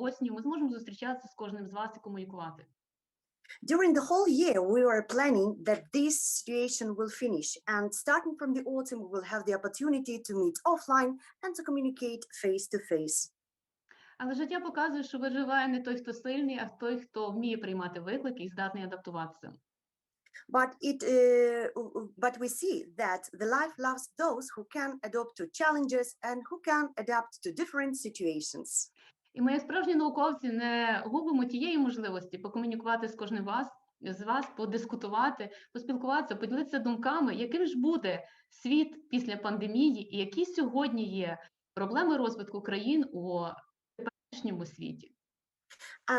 осінню ми зможемо зустрічатися з кожним з вас і комунікувати. During the whole year, we were planning that this situation will finish, and starting from the autumn, we will have the opportunity to meet offline and to communicate face to face. Але життя показує, що виживає не той, хто сильний, а той, хто вміє приймати виклики і здатний адаптуватися. But we see that the life loves those who can adapt to challenges and who can adapt to different situations. І ми, як справжні науковці, не губимо тієї можливості покомунікувати з кожним з вас, подискутувати, поспілкуватися, поділитися думками, яким ж буде світ після пандемії і які сьогодні є проблеми розвитку країн у теперішньому світі.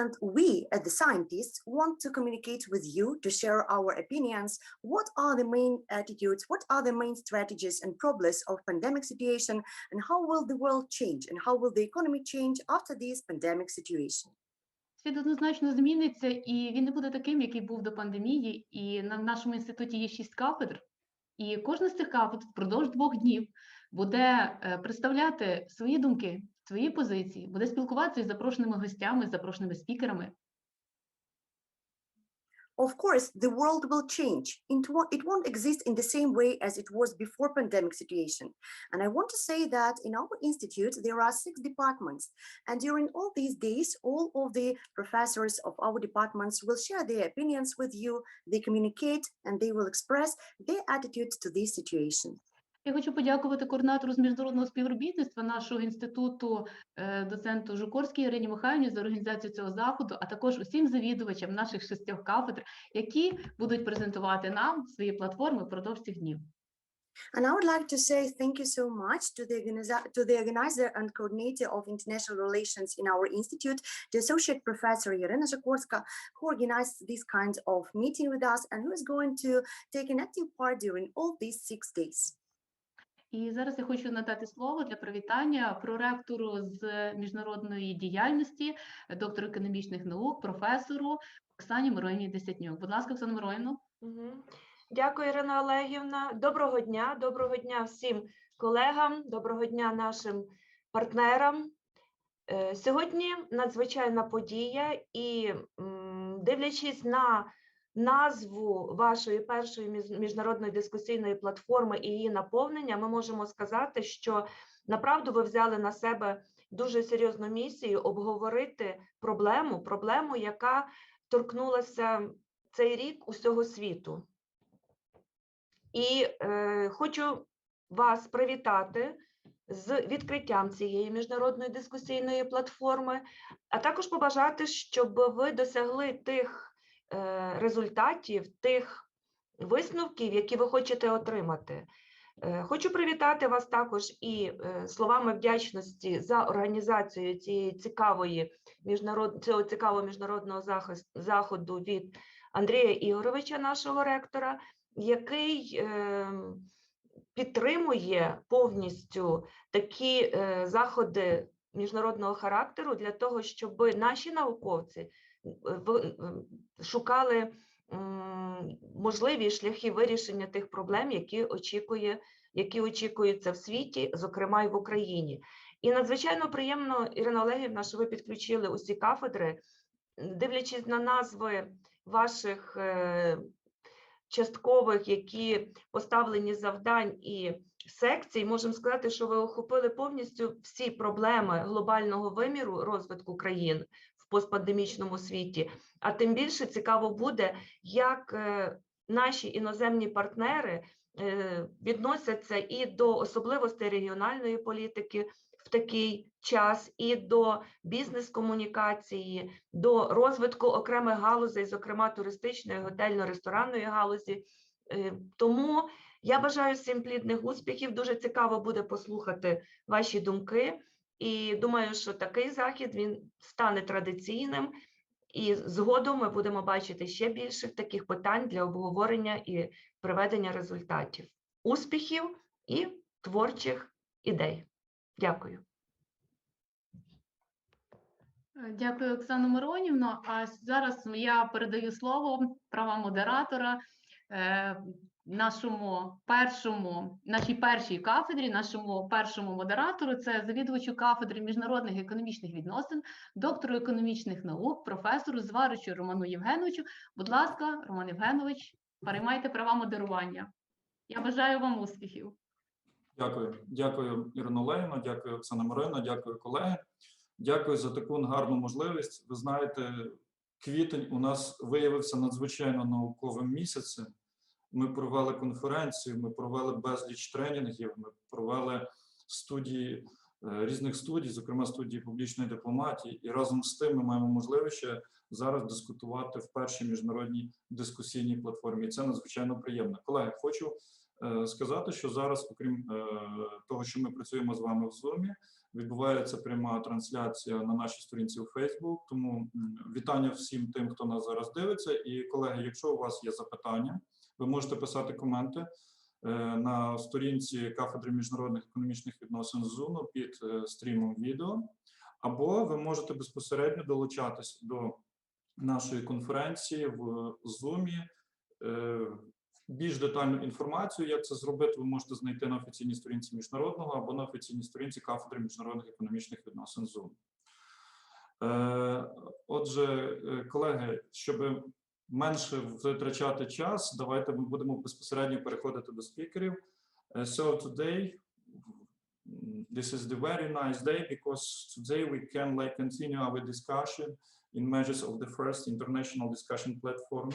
And we, as the scientists, want to communicate with you to share our opinions. What are the main attitudes? What are the main strategies and problems of pandemic situation? And how will the world change? And how will the economy change after this pandemic situation? Світ однозначно зміниться, і він не буде таким, який був до пандемії. І на нашому інституті є 6 кафедр. І кожна з цих кафедр впродовж 2 днів буде представляти свої думки, свої позиції, буде спілкуватися із запрошеними гостями, з запрошеними спікерами. Of course, the world will change. It won't exist in the same way as it was before pandemic situation. And I want to say that in our institute, there are 6 departments. And during all these days, all of the professors of our departments will share their opinions with you. They communicate and they will express their attitude to this situation. Я хочу подякувати координатору з міжнародного співробітництва нашого інституту, доценту Жукорській Ірині Михайлівні за організацію цього заходу, а також усім завідувачам наших 6 кафедр, які будуть презентувати нам свої платформи впродовж цих днів. And I would like to say thank you so much to the organizer and coordinator of international relations in our institute, the associate professor Irina Zhukorska, who organized this kind of meeting with us and who is going to take an active part during all these 6 days. І зараз я хочу надати слово для привітання проректору з міжнародної діяльності, доктору економічних наук, професору Оксані Миронівні Десятнюк. Будь ласка, Оксана Миронівна. Дякую, Ірина Олегівна. Доброго дня всім колегам, доброго дня нашим партнерам. Сьогодні надзвичайна подія і, дивлячись на назву вашої першої міжнародної дискусійної платформи і її наповнення, ми можемо сказати, що направду ви взяли на себе дуже серйозну місію обговорити проблему, яка торкнулася цей рік усього світу. І хочу вас привітати з відкриттям цієї міжнародної дискусійної платформи, а також побажати, щоб ви досягли тих результатів, тих висновків, які ви хочете отримати. Хочу привітати вас також і словами вдячності за організацію цього цікавого міжнародного заходу від Андрія Ігоровича, нашого ректора, який підтримує повністю такі заходи міжнародного характеру для того, щоб наші науковці шукали можливі шляхи вирішення тих проблем, які очікуються в світі, зокрема і в Україні. І надзвичайно приємно, Ірина Олегівна, що ви підключили усі кафедри, дивлячись на назви ваших часткових, які поставлені завдань і секцій, можемо сказати, що ви охопили повністю всі проблеми глобального виміру розвитку країн в постпандемічному світі. А тим більше цікаво буде, як наші іноземні партнери відносяться і до особливостей регіональної політики в такий час, і до бізнес-комунікації, до розвитку окремих галузей, зокрема туристичної, готельно-ресторанної галузі. Тому я бажаю всім плідних успіхів, дуже цікаво буде послухати ваші думки. І думаю, що такий захід, він стане традиційним, і згодом ми будемо бачити ще більше таких питань для обговорення і приведення результатів. Успіхів і творчих ідей. Дякую. Дякую, Оксано Миронівно. А зараз я передаю слово права модератора нашій першій кафедрі, нашому першому модератору, це завідувачу кафедри міжнародних економічних відносин, доктору економічних наук, професору Зваричу Роману Євгеновичу. Будь ласка, Роман Євгенович, переймайте права модерування. Я бажаю вам успіхів. Дякую. Дякую, Ірино Олегівно, дякую, Оксана Марино, дякую, колеги. Дякую за таку гарну можливість. Ви знаєте, квітень у нас виявився надзвичайно науковим місяцем. Ми провели конференцію, ми провели безліч тренінгів, ми провели студії, різних студій, зокрема студії публічної дипломатії, і разом з тим ми маємо можливість ще зараз дискутувати в першій міжнародній дискусійній платформі. І це надзвичайно приємно. Колеги, хочу сказати, що зараз, окрім того, що ми працюємо з вами в Zoom, відбувається пряма трансляція на нашій сторінці у Facebook, тому вітання всім тим, хто нас зараз дивиться. І, колеги, якщо у вас є запитання, ви можете писати коменти на сторінці кафедри міжнародних економічних відносин ЗУНУ під стрімом відео, або ви можете безпосередньо долучатись до нашої конференції в Zoom. Більш детальну інформацію, як це зробити, ви можете знайти на офіційній сторінці Міжнародного або на офіційній сторінці кафедри міжнародних економічних відносин ЗУН. Отже, колеги, щоб менше витрачати час, давайте ми будемо безпосередньо переходити до спікерів. So today, this is the very nice day because today we can continue our discussion in measures of the first international discussion platform,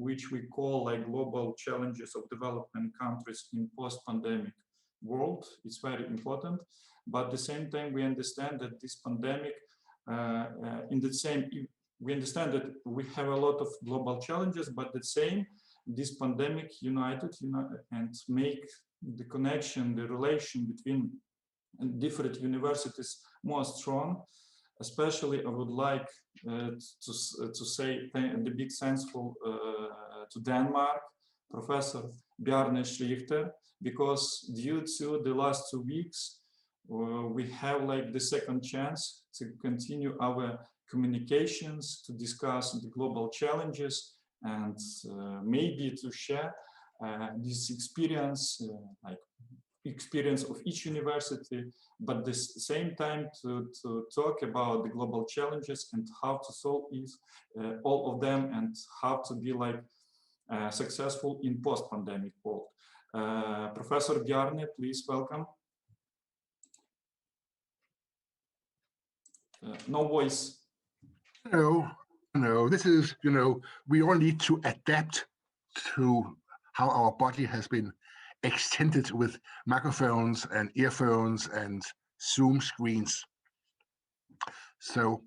which we call global challenges of developing countries in post-pandemic world. It's very important, but at the same time we understand that this pandemic, we understand that we have a lot of global challenges, but the same, this pandemic united and make the connection, the relation between different universities more strong. Especially, I would like to say the big thankful to Denmark, Professor Bjarne Schlichter, because due to the last 2 weeks, we have the second chance to continue our communications, to discuss the global challenges, and maybe to share this experience, experience of each university, but at the same time to talk about the global challenges and how to solve all of them and how to be successful in post-pandemic world. Professor Bjarne, please welcome. No voice. No, this is, we all need to adapt to how our body has been extended with microphones and earphones and Zoom screens. So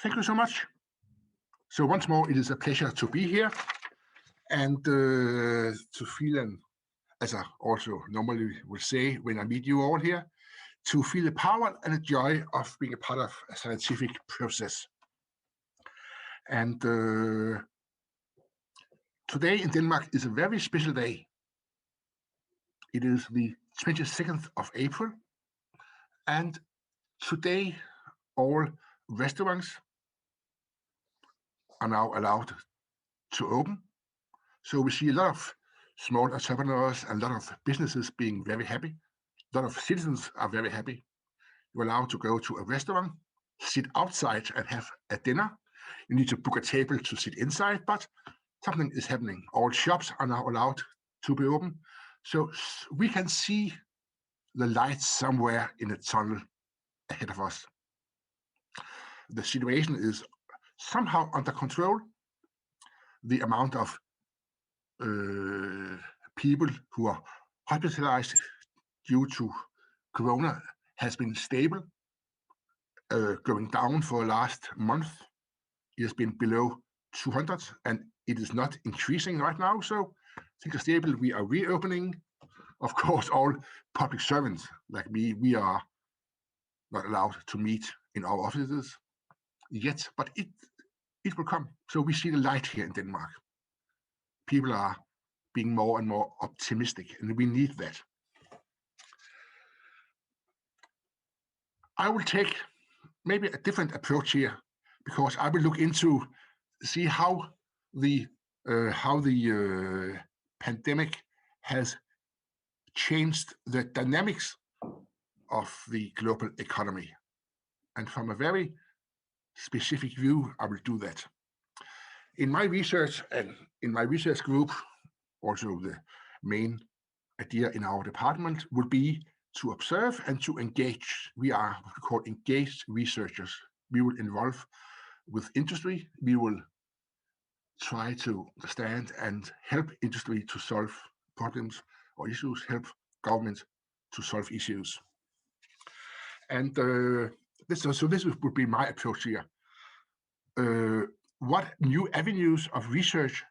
thank you so much. So once more, it is a pleasure to be here and to feel, as I also normally would say when I meet you all here, to feel the power and the joy of being a part of a scientific process. And today in Denmark is a very special day. It is the 22nd of April, and today all restaurants are now allowed to open. So we see a lot of small entrepreneurs and a lot of businesses being very happy. A lot of citizens are very happy. You're allowed to go to a restaurant, sit outside and have a dinner. You need to book a table to sit inside, but something is happening. All shops are now allowed to be open. So we can see the light somewhere in the tunnel ahead of us. The situation is somehow under control. The amount of people who are hospitalized due to corona has been stable, going down for the last month. It has been below 200 and it is not increasing right now. So things are stable. We are reopening. Of course, all public servants like me, we are not allowed to meet in our offices yet, but it will come. So we see the light here in Denmark. People are being more and more optimistic, and we need that. I will take maybe a different approach here, because I will look into see how the pandemic has changed the dynamics of the global economy. And from a very specific view, I will do that. In my research and in my research group, also the main idea in our department would be to observe and to engage. We are what we call engaged researchers. We will involve with industry. We will try to understand and help industry to solve problems or issues, help government to solve issues. And this would be my approach here. What new avenues of research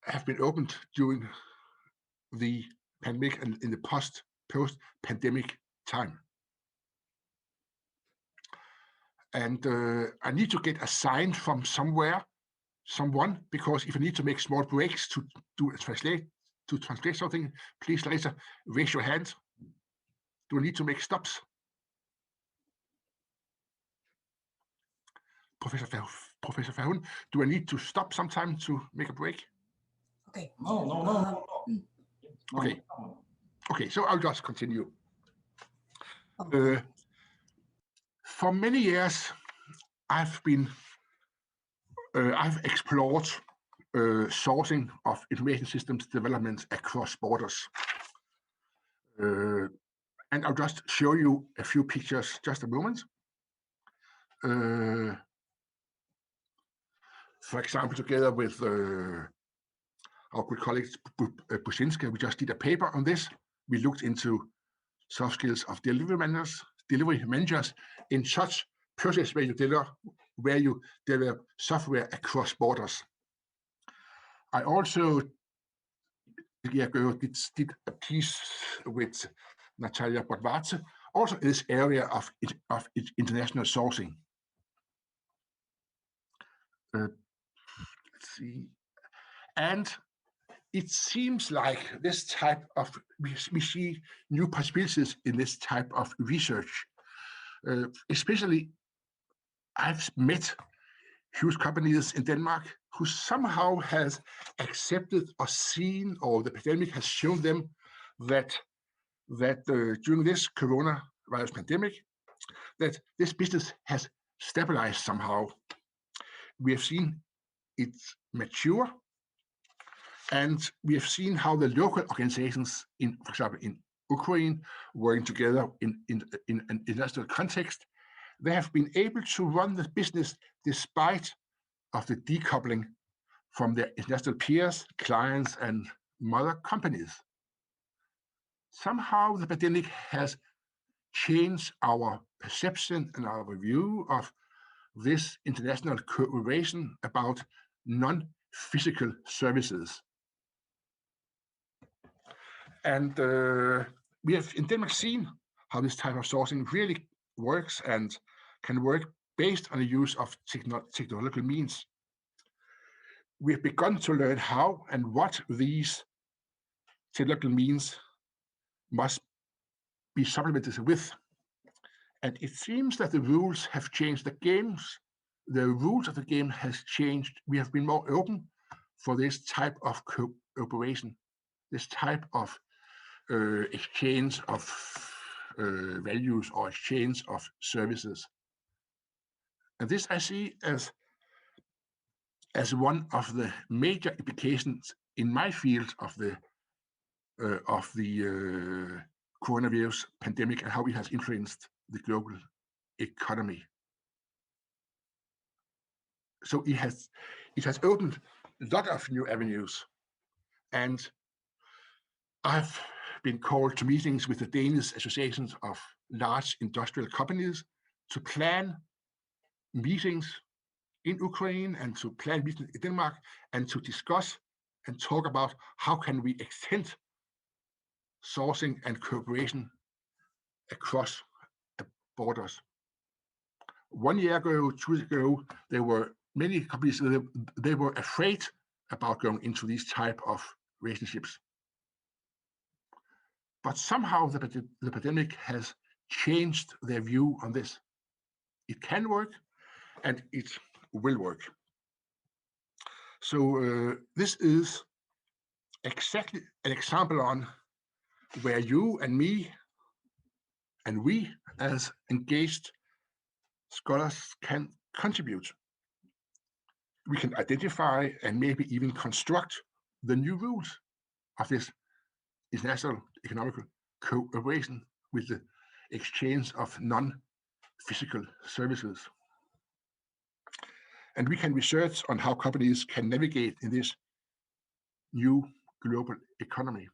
have been opened during the pandemic and in the post-pandemic time? And I need to get a sign from someone, because if I need to make small breaks to translate something, please later raise your hand. Do I need to make stops? Professor Verhoeven, do I need to stop sometime to make a break? Okay. No. Okay. Okay, so I'll just continue. For many years, I've explored sourcing of information systems development across borders. And I'll just show you a few pictures, just a moment. For example, together with our good colleague Businska, we just did a paper on this. We looked into soft skills of delivery managers in such process where you develop software across borders. I also did a piece with Natalia Botvace, also in this area of international sourcing. Let's see. And it seems like this type of, we see new possibilities in this type of research. Especially, I've met huge companies in Denmark who somehow has accepted or seen, or the pandemic has shown them that during this coronavirus pandemic, that this business has stabilized somehow. We have seen it mature, and we have seen how the local organizations, for example, in Ukraine, working together in an industrial context, they have been able to run the business despite of the decoupling from their industrial peers, clients, and mother companies. Somehow the pandemic has changed our perception and our view of this international cooperation about non-physical services. And we have in Denmark seen how this type of sourcing really works and can work based on the use of technological means. We have begun to learn how and what these technological means must be supplemented with. And it seems that the rules have changed. The rules of the game has changed. We have been more open for this type of cooperation, this type of exchange of values or exchange of services. And this I see as one of the major implications in my field of the coronavirus pandemic and how it has influenced the global economy. So it has opened a lot of new avenues, and I've been called to meetings with the Danish associations of large industrial companies to plan meetings in Ukraine and to plan meetings in Denmark and to discuss and talk about how can we extend sourcing and cooperation across borders. 1 year ago, 2 years ago, there were many companies, they were afraid about going into these type of relationships. But somehow the pandemic has changed their view on this. It can work and it will work. So this is exactly an example on where you and me and we as engaged scholars can contribute. We can identify and maybe even construct the new rules of this international economical cooperation with the exchange of non-physical services. And we can research on how companies can navigate in this new global economy.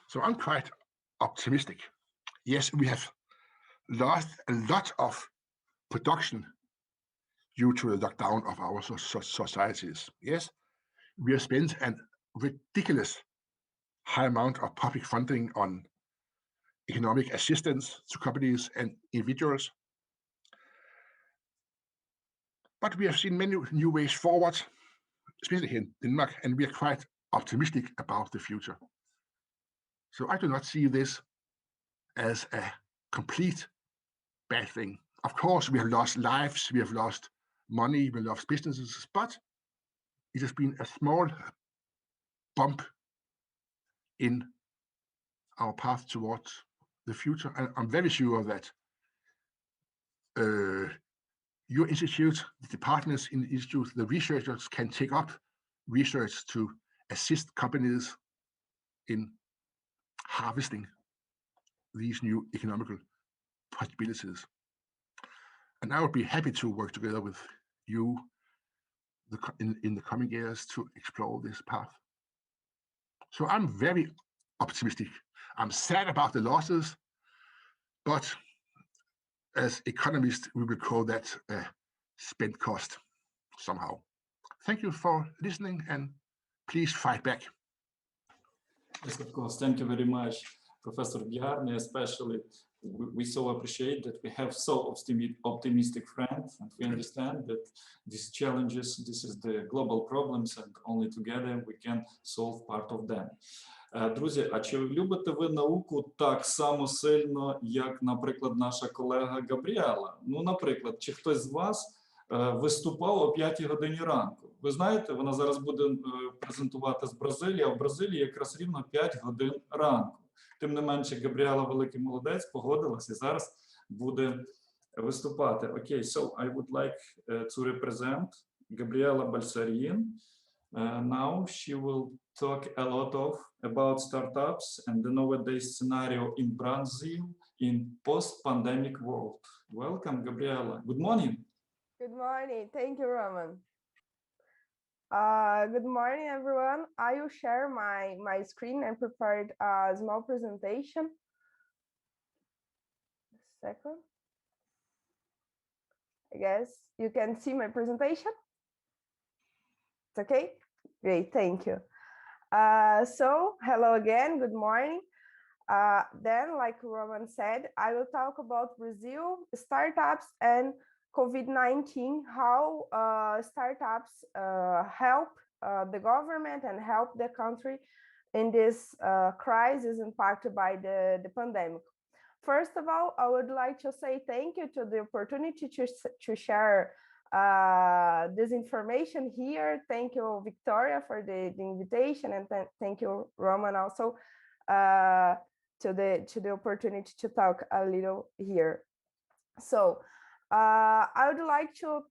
So I'm quite optimistic. Yes, we have lost a lot of production due to the lockdown of our societies. Yes, we have spent a ridiculous high amount of public funding on economic assistance to companies and individuals. But we have seen many new ways forward, especially here in Denmark, and we are quite optimistic about the future. So I do not see this as a complete bad thing. Of course, we have lost lives, we have lost money, we have lost businesses, but it has been a small bump in our path towards the future. And I'm very sure that your institute, the departments in the institute, the researchers can take up research to assist companies in harvesting these new economical possibilities. And I would be happy to work together with you in the coming years to explore this path. So I'm very optimistic. I'm sad about the losses, but as economists, we will call that a spent cost somehow. Thank you for listening, and please fight back. Yes, of course. Thank you very much, Professor Bjarne. Especially, we so appreciate that we have so optimistic friends, and we understand that these challenges, this is the global problems, and only together we can solve part of them. Друзі, а чи любите ви науку так само сильно, як, наприклад, наша колега Габріела? Ну, наприклад, чи хтось з вас виступав о 5 годині ранку? Ви знаєте, вона зараз буде презентувати з Бразилії, а в Бразилії якраз рівно 5 годин ранку. Тим не менше, Габріела великий молодець, погодилась і зараз буде виступати. Окей, so I would like to represent Gabriela Balsarin. Now she will talk a lot about startups and the nowadays scenario in Brazil in post-pandemic world. Welcome, Gabriela. Good morning. Good morning. Thank you, Roman. Good morning, everyone. I will share my screen and prepared a small presentation. Second. I guess you can see my presentation. It's okay? Great, thank you. So, hello again, good morning. Then, like Roman said, I will talk about Brazil, startups, and COVID-19, how startups help the government and help the country in this crisis impacted by the pandemic. First of all, I would like to say thank you to the opportunity to share this information here. Thank you, Victoria, for the invitation, and thank you, Roman, also to the opportunity to talk a little here. So I would like to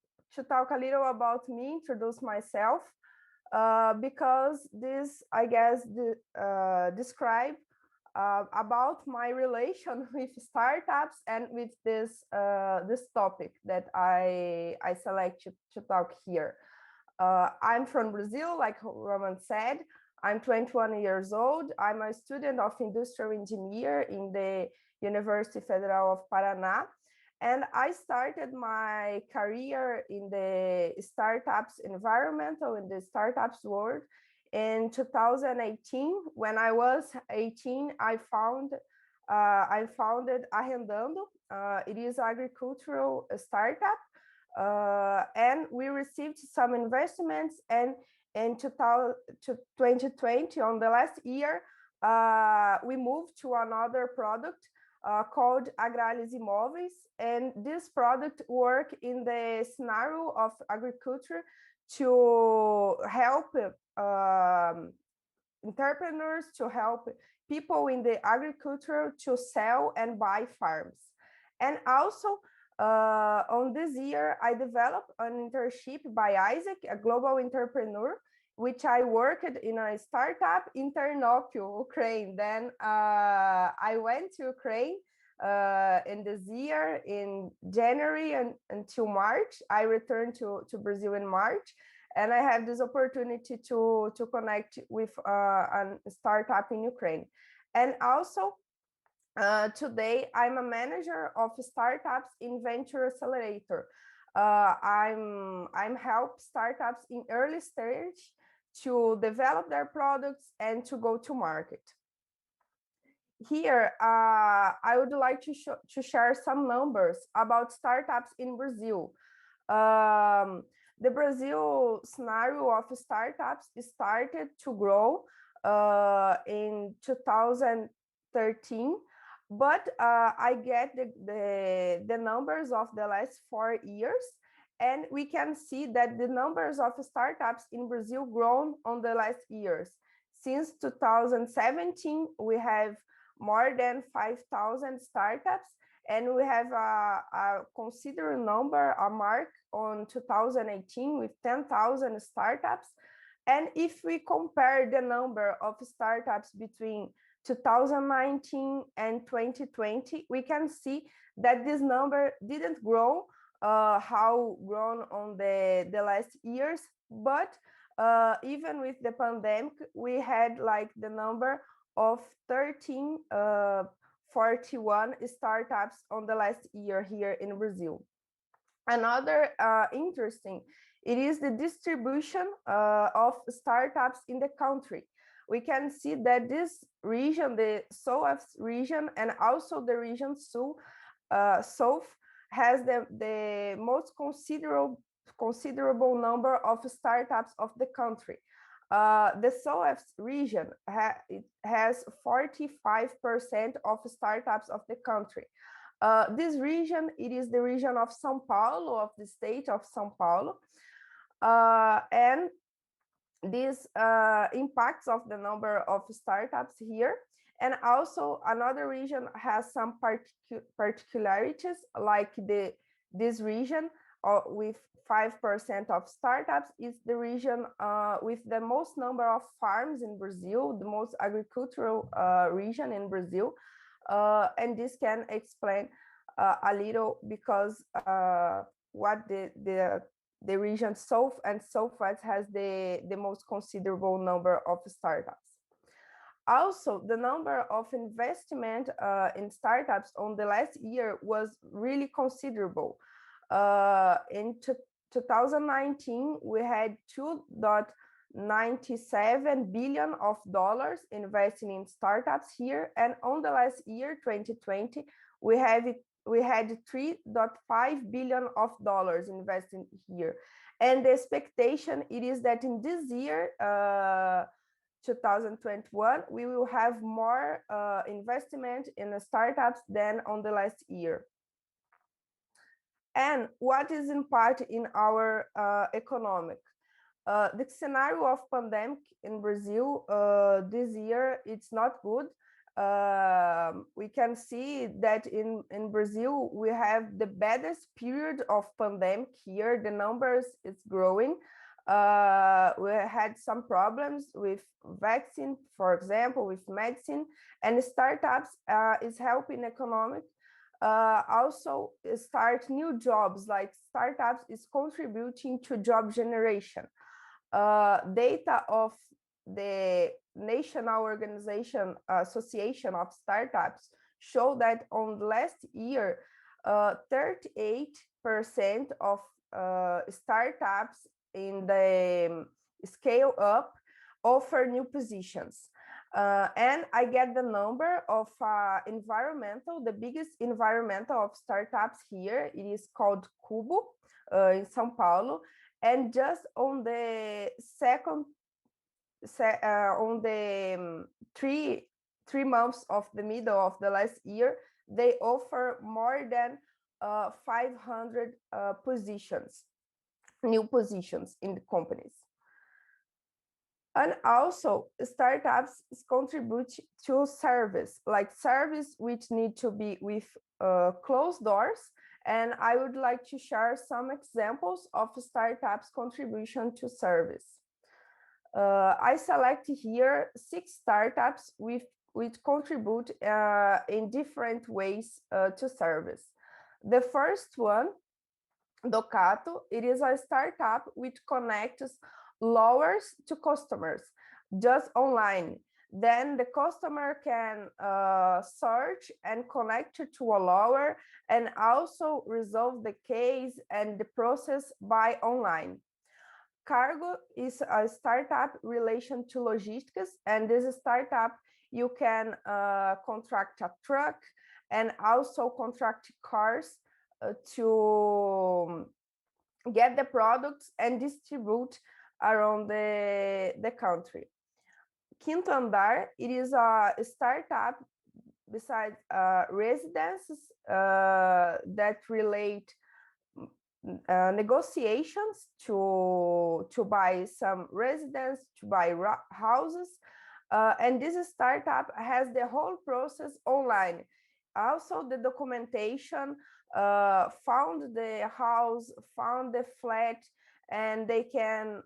talk a little about me, introduce myself, because this, I guess, describe about my relation with startups and with this topic that I select to talk here. I'm from Brazil, like Roman said. I'm 21 years old. I'm a student of industrial engineer in the University Federal of Paraná. And I started my career in the startups environmental, in the startups world. In 2018, when I was 18, I founded Arrendando. It is an agricultural startup, and we received some investments. And in 2020, on the last year, we moved to another product called Umовах, and this product work in the scenario of agriculture to help entrepreneurs, to help people in the agriculture to sell and buy farms. And also, on this year, I developed an internship by Isaac, a global entrepreneur, which I worked in a startup in Ternopil, Ukraine. Then I went to Ukraine in this year in January until March. I returned to Brazil in March, and I have this opportunity to connect with a startup in Ukraine. And also, today I'm a manager of startups in Venture Accelerator. I'm help startups in early stage to develop their products and to go to market. Here, I would like to share some numbers about startups in Brazil. The Brazil scenario of startups started to grow in 2013, but I get the numbers of the last 4 years, and we can see that the numbers of startups in Brazil grown on the last years. Since 2017, we have more than 5,000 startups, and we have a considerable number, a mark on 2018 with 10,000 startups. And if we compare the number of startups between 2019 and 2020, we can see that this number didn't grow how grown on the last years, but even with the pandemic, we had like the number of 1341 startups on the last year here in Brazil. Another interesting, it is the distribution of startups in the country. We can see that this region, the South region, and also the region South, has the most considerable number of startups of the country. The South region has 45% of startups of the country. This region, it is the region of São Paulo, of the state of São Paulo. And this impacts of the number of startups here. And also another region has some particularities, like this region with 5% of startups is the region with the most number of farms in Brazil, the most agricultural region in Brazil. And this can explain a little because what the region South and Southwest has the most considerable number of startups. Also, the number of investment in startups on the last year was really considerable. In 2019, we had $2.97 billion investing in startups here, and on the last year, 2020, we had $3.5 billion investing here. And the expectation it is that in this year, 2021, we will have more investment in the startups than on the last year. And what is in part in our economic? The scenario of pandemic in Brazil this year, it's not good. We can see that in Brazil, we have the baddest period of pandemic here. The numbers is growing. We had some problems with vaccine, for example, with medicine, and startups is helping economic. Also start new jobs, like startups is contributing to job generation. Data of the National Organization Association of Startups show that on last year, 38% of startups in the scale up offer new positions. And I get the number of the biggest environmental of startups here. It is called Cubo in São Paulo. And just on the three months of the middle of the last year, they offer more than 500 positions, new positions in the companies. And also startups contribute to service, like service which need to be with closed doors. And I would like to share some examples of startups' contribution to service. I select here 6 startups which contribute in different ways to service. The first one, Docato, it is a startup which connects lowers to customers just online. Then the customer can search and connect to a lower and also resolve the case and the process by online. Cargo is a startup relation to logistics, and this startup you can contract a truck and also contract cars to get the products and distribute around the country. Quinto Andar, it is a startup besides residences that relate negotiations to buy some residence, to buy houses. And this startup has the whole process online. Also the documentation, found the house, found the flat, and they can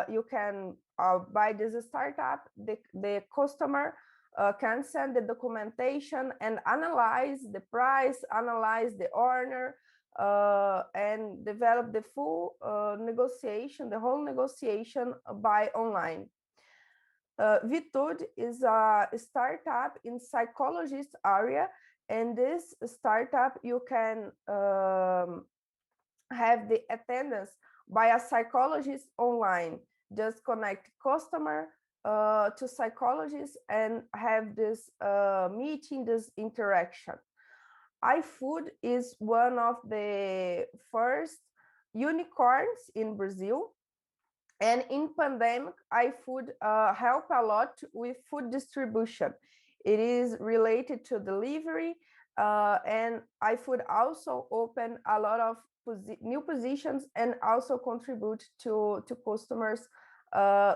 you can by this startup, the customer can send the documentation and analyze the price, analyze the owner, and develop the full negotiation, the whole negotiation by online. Virtude is a startup in psychologist area, and this startup you can have the attendance by a psychologist online. Just connect customer to psychologist and have this meeting, this interaction. iFood is one of the first unicorns in Brazil. And in pandemic, iFood help a lot with food distribution. It is related to delivery, and iFood also open a lot of new positions and also contribute to customers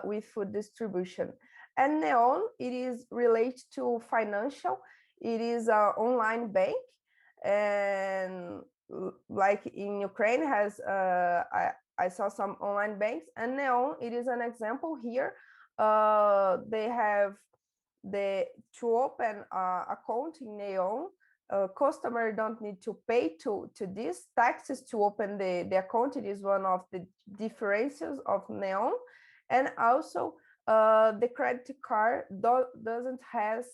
with food distribution. And Neon, it is related to financial. It is an online bank, and like in Ukraine has I saw some online banks, and Neon, it is an example here. They have to open account in Neon. Customer don't need to pay to this taxes to open the account. It is one of the differences of Neon. And also the credit card doesn't have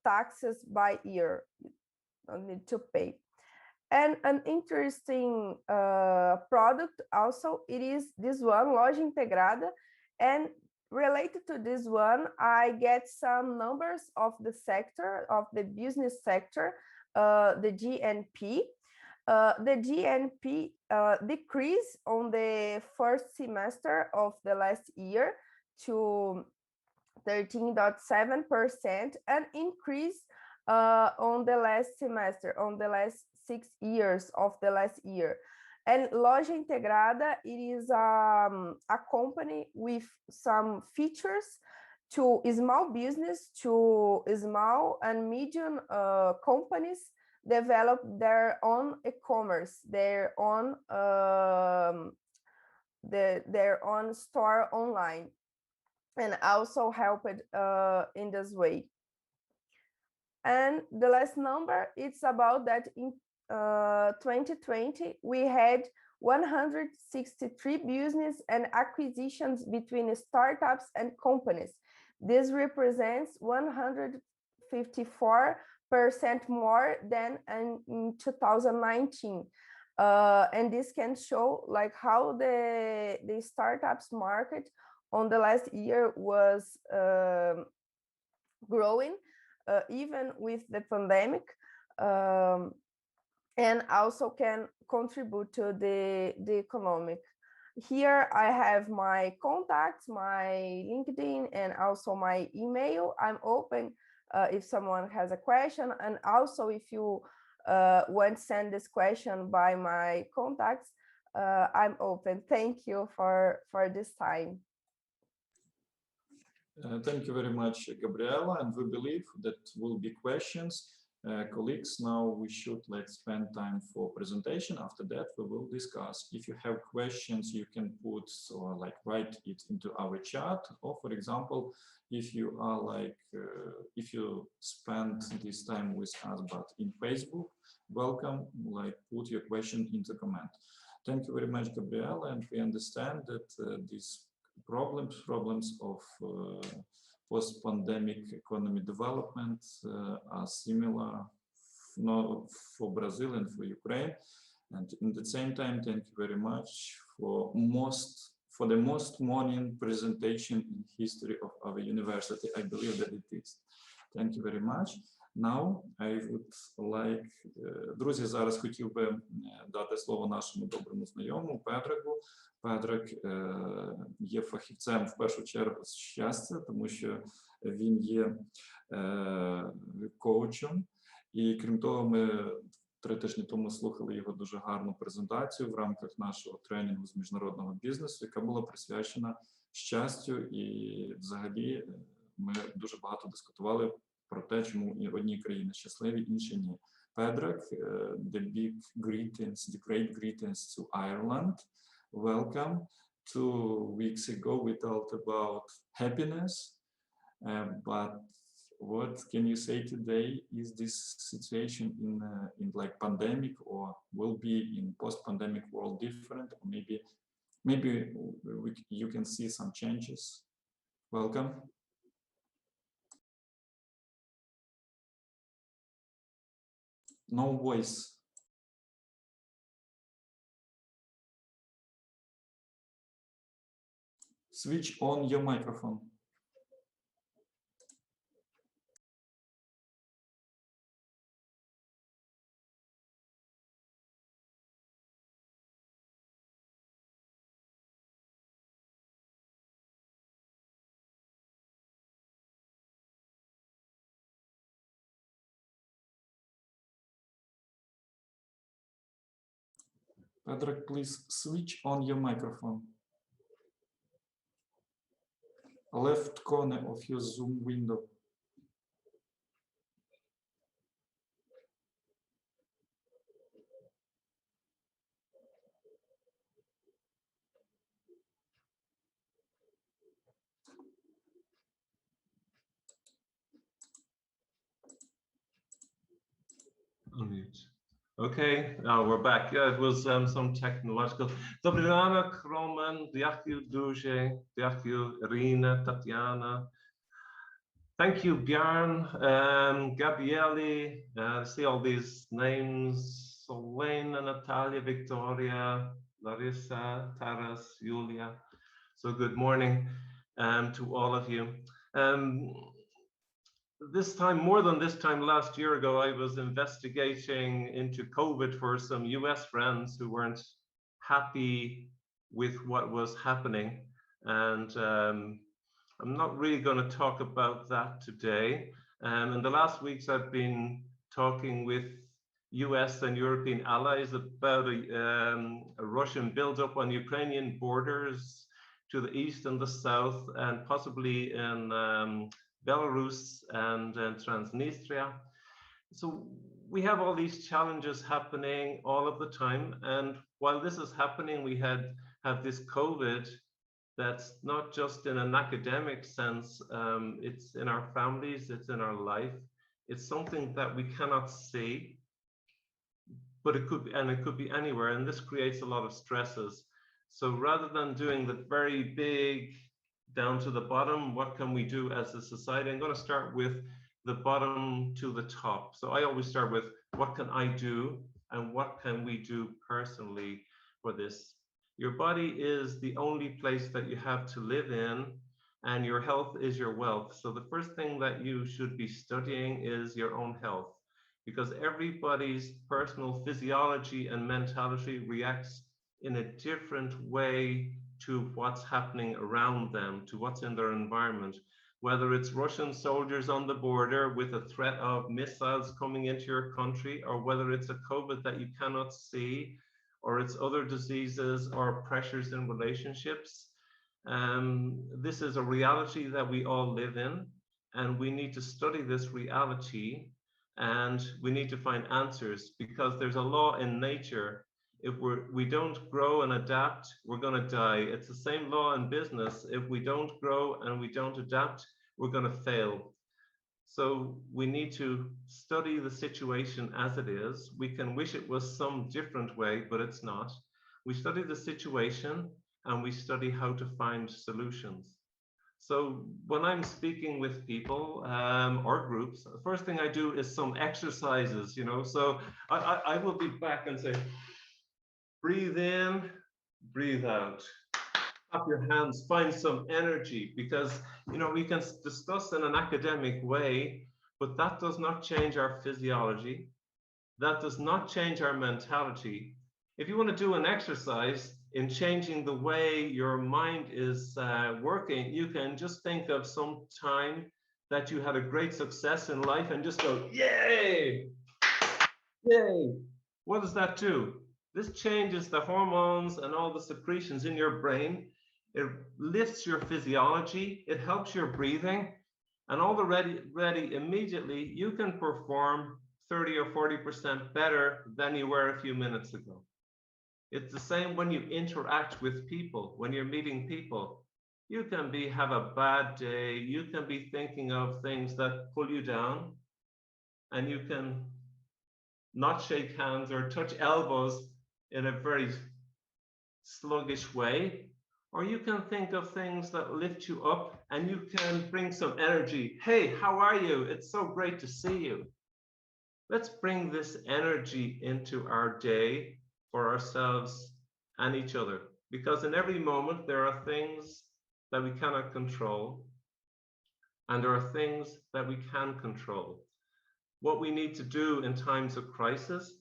taxes by year. You don't need to pay. And an interesting product also, it is this one, Loja Integrada. And related to this one, I get some numbers of the sector, of the business sector, the GNP. The GNP decreased on the first semester of the last year to 13.7% and increased on the last semester, on the last 6 years of the last year. And Loja Integrada, it is a company with some features to small business, to small and medium companies develop their own e-commerce, their own store online, and also help it in this way. And the last number, it's about that in 2020, we had 163 business and acquisitions between startups and companies. This represents 154% more than in 2019. And this can show like how the startups market on the last year was growing, even with the pandemic, and also can contribute to the economic. Here I have my contacts, my LinkedIn, and also my email. I'm open if someone has a question, and also if you want to send this question by my contacts, I'm open. Thank you for this time. Thank you very much, Gabriela, and we believe that will be questions. Colleagues, now we should spend time for presentation. After that, we will discuss. If you have questions, you can put or write it into our chat. Or, for example, if you are if you spend this time with us but in Facebook, welcome. Put your question in the comment. Thank you very much, Gabriela, and we understand that these problems of post-pandemic economy development are similar for Brazil and for Ukraine. And in the same time, thank you very much for the most modern presentation in history of our university. I believe that it is. Thank you very much. Now, I would друзі, зараз хотів би дати слово нашому доброму знайомому Петрику. Петрик є фахівцем в першу чергу з щастя, тому що він є коучем. І крім того, ми 3 тижні тому слухали його дуже гарну презентацію в рамках нашого тренінгу з міжнародного бізнесу, яка була присвячена щастю. І взагалі ми дуже багато дискутували про те, чому одні країни щасливі, інші ні. Петрик, the great greetings to Ireland. Welcome. 2 weeks ago we talked about happiness, but what can you say today? Is this situation in pandemic, or will be in post-pandemic world different, or maybe you can see some changes? Welcome. No voice. Switch on your microphone. Patrick, please switch on your microphone. Left corner of your Zoom window. Unmute. Okay, now we're back. Yeah, it was some technological. Dobrý ráno, Roman, Diakiu Duže, Diakiu Irina, Tatiana. Thank you, Björn, Gabriele. I see all these names: Solena, Natalia, Victoria, Larissa, Taras, Julia. So good morning to all of you. This time, more than this time last year ago, I was investigating into COVID for some US friends who weren't happy with what was happening. And I'm not really going to talk about that today. In the last weeks, I've been talking with US and European allies about a Russian buildup on Ukrainian borders to the east and the south, and possibly in Belarus and Transnistria. So we have all these challenges happening all of the time. And while this is happening, we have this COVID that's not just in an academic sense, it's in our families, it's in our life. It's something that we cannot see, but it could be anywhere. And this creates a lot of stresses. So rather than doing the very big, down to the bottom, what can we do as a society? I'm going to start with the bottom to the top. So I always start with what can I do and what can we do personally for this? Your body is the only place that you have to live in, and your health is your wealth. So the first thing that you should be studying is your own health, because everybody's personal physiology and mentality reacts in a different way to what's happening around them, to what's in their environment. Whether it's Russian soldiers on the border with a threat of missiles coming into your country, or whether it's a COVID that you cannot see, or it's other diseases or pressures in relationships. This is a reality that we all live in, and we need to study this reality, and we need to find answers, because there's a law in nature. If we don't grow and adapt, we're going to die. It's the same law in business. If we don't grow and we don't adapt, we're going to fail. So we need to study the situation as it is. We can wish it was some different way, but it's not. We study the situation and we study how to find solutions. So when I'm speaking with people or groups, the first thing I do is some exercises, you know. So I will be back and say, breathe in, breathe out. Up your hands, find some energy, because you know we can discuss in an academic way, but that does not change our physiology. That does not change our mentality. If you want to do an exercise in changing the way your mind is working, you can just think of some time that you had a great success in life and just go, yay, yay. What does that do? This changes the hormones and all the secretions in your brain. It lifts your physiology, it helps your breathing, and already immediately you can perform 30 or 40% better than you were a few minutes ago. It's the same when you interact with people, when you're meeting people. You can have a bad day, you can be thinking of things that pull you down, and you can not shake hands or touch elbows in a very sluggish way. Or you can think of things that lift you up and you can bring some energy. Hey, how are you? It's so great to see you. Let's bring this energy into our day for ourselves and each other. Because in every moment, there are things that we cannot control, and there are things that we can control. What we need to do in times of crisis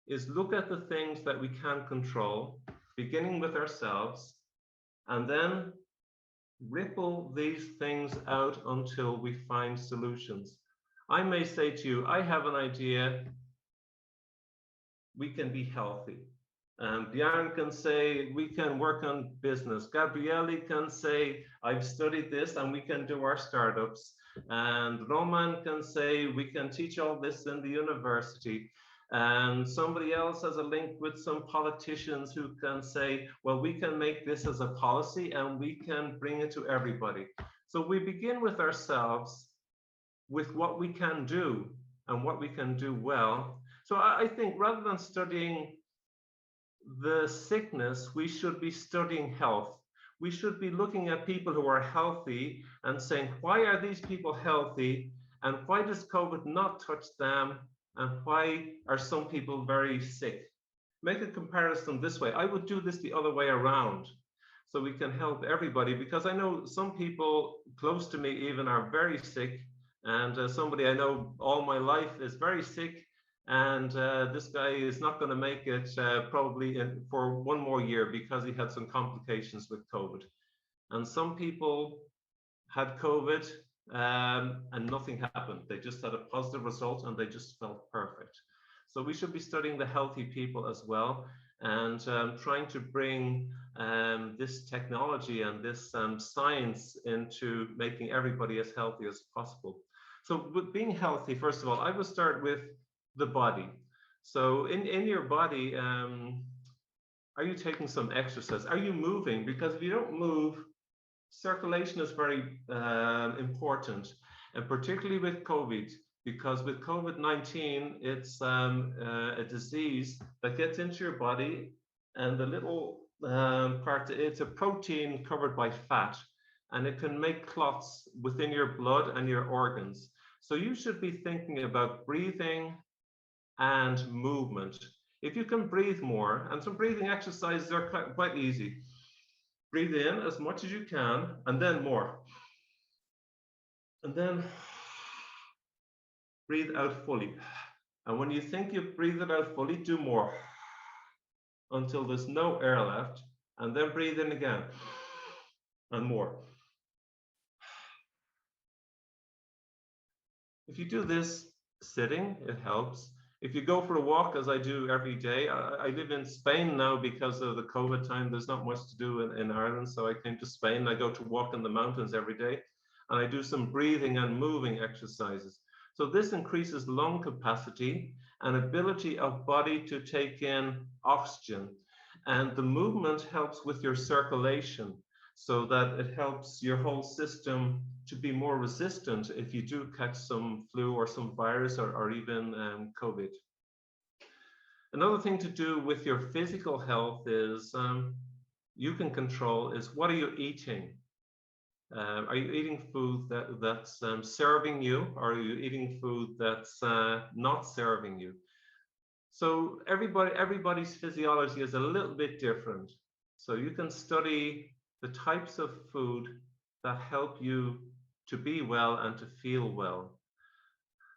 is look at the things that we can control, beginning with ourselves, and then ripple these things out until we find solutions. I may say to you, I have an idea, we can be healthy. Björn can say, we can work on business. Gabriele can say, I've studied this and we can do our startups. And Roman can say, we can teach all this in the university. And somebody else has a link with some politicians who can say, well, we can make this as a policy and we can bring it to everybody. So we begin with ourselves, with what we can do and what we can do well. So I think rather than studying the sickness, we should be studying health. We should be looking at people who are healthy and saying, why are these people healthy? And why does COVID not touch them? And why are some people very sick? Make a comparison this way. I would do this the other way around, so we can help everybody, because I know some people close to me even are very sick, and somebody I know all my life is very sick, and this guy is not going to make it probably for one more year because he had some complications with COVID. And some people had COVID and nothing happened. They just had a positive result and they just felt perfect. So we should be studying the healthy people as well, and trying to bring this technology and this science into making everybody as healthy as possible. So with being healthy, first of all, I would start with the body. So in your body, are you taking some exercise? Are you moving? Because if you don't move, circulation is very important, and particularly with COVID, because with COVID-19, it's a disease that gets into your body, and the little part, it's a protein covered by fat, and it can make clots within your blood and your organs. So you should be thinking about breathing and movement. If you can breathe more, and some breathing exercises are quite easy. Breathe in as much as you can, and then more. And then breathe out fully. And when you think you've breathed it out fully, do more until there's no air left, and then breathe in again and more. If you do this sitting, it helps. If you go for a walk, as I do every day, I live in Spain now because of the COVID time. There's not much to do in Ireland, so I came to Spain. I go to walk in the mountains every day, and I do some breathing and moving exercises. So this increases lung capacity and ability of body to take in oxygen. And the movement helps with your circulation, so that it helps your whole system to be more resistant if you do catch some flu or some virus or even COVID. Another thing to do with your physical health is you can control is what are you eating? Are you eating food that's serving you, or are you eating food that's not serving you? So everybody's physiology is a little bit different. So you can study the types of food that help you to be well and to feel well.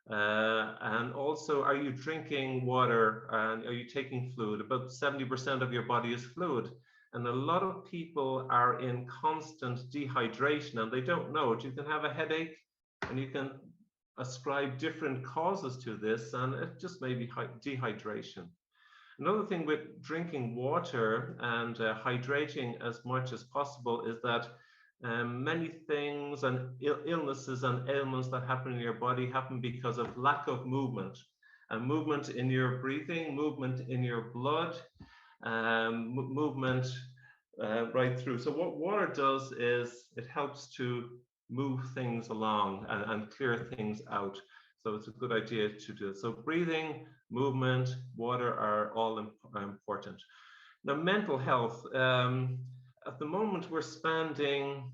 And also, are you drinking water and are you taking fluid? About 70% of your body is fluid. And a lot of people are in constant dehydration and they don't know it. You can have a headache and you can ascribe different causes to this, and it just may be dehydration. Another thing with drinking water and hydrating as much as possible is that many things and illnesses and ailments that happen in your body happen because of lack of movement. And movement in your breathing, movement in your blood, movement right through. So what water does is it helps to move things along and clear things out. So it's a good idea to do it. So breathing, movement, water are all important. Now, mental health. At the moment, we're spending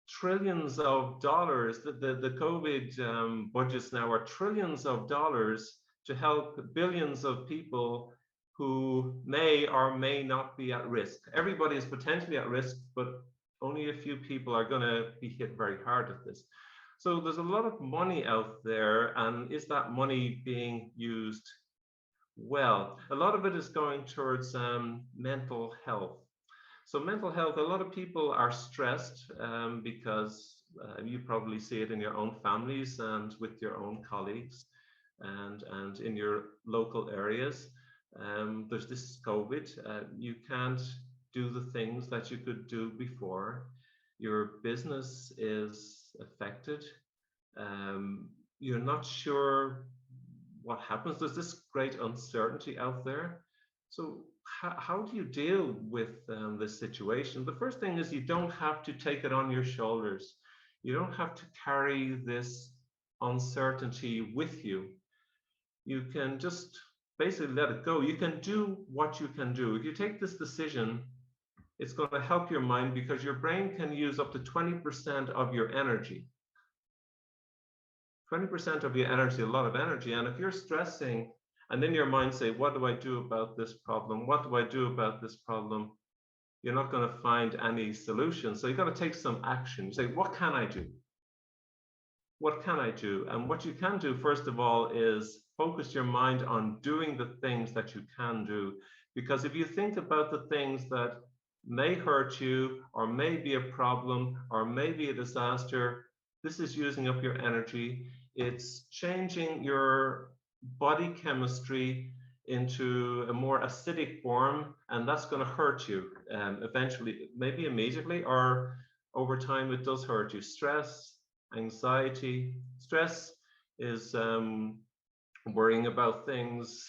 trillions of dollars. The COVID budgets now are trillions of dollars to help billions of people who may or may not be at risk. Everybody is potentially at risk, but only a few people are going to be hit very hard at this. So there's a lot of money out there, and is that money being used well? A lot of it is going towards mental health. So mental health, a lot of people are stressed because you probably see it in your own families and with your own colleagues and in your local areas. There's this COVID. You can't do the things that you could do before. Your business is affected. You're not sure what happens. There's this great uncertainty out there. So how do you deal with this situation? The first thing is you don't have to take it on your shoulders. You don't have to carry this uncertainty with you. You can just basically let it go. You can do what you can do. If you take this decision, it's going to help your mind because your brain can use up to 20% of your energy. 20% of your energy, a lot of energy. And if you're stressing, and then your mind say, what do I do about this problem? What do I do about this problem? You're not going to find any solution. So you've got to take some action. You say, what can I do? What can I do? And what you can do, first of all, is focus your mind on doing the things that you can do. Because if you think about the things that may hurt you, or may be a problem, or may be a disaster, this is using up your energy. It's changing your body chemistry into a more acidic form, and that's going to hurt you eventually, maybe immediately, or over time it does hurt you. Stress, anxiety. Stress is worrying about things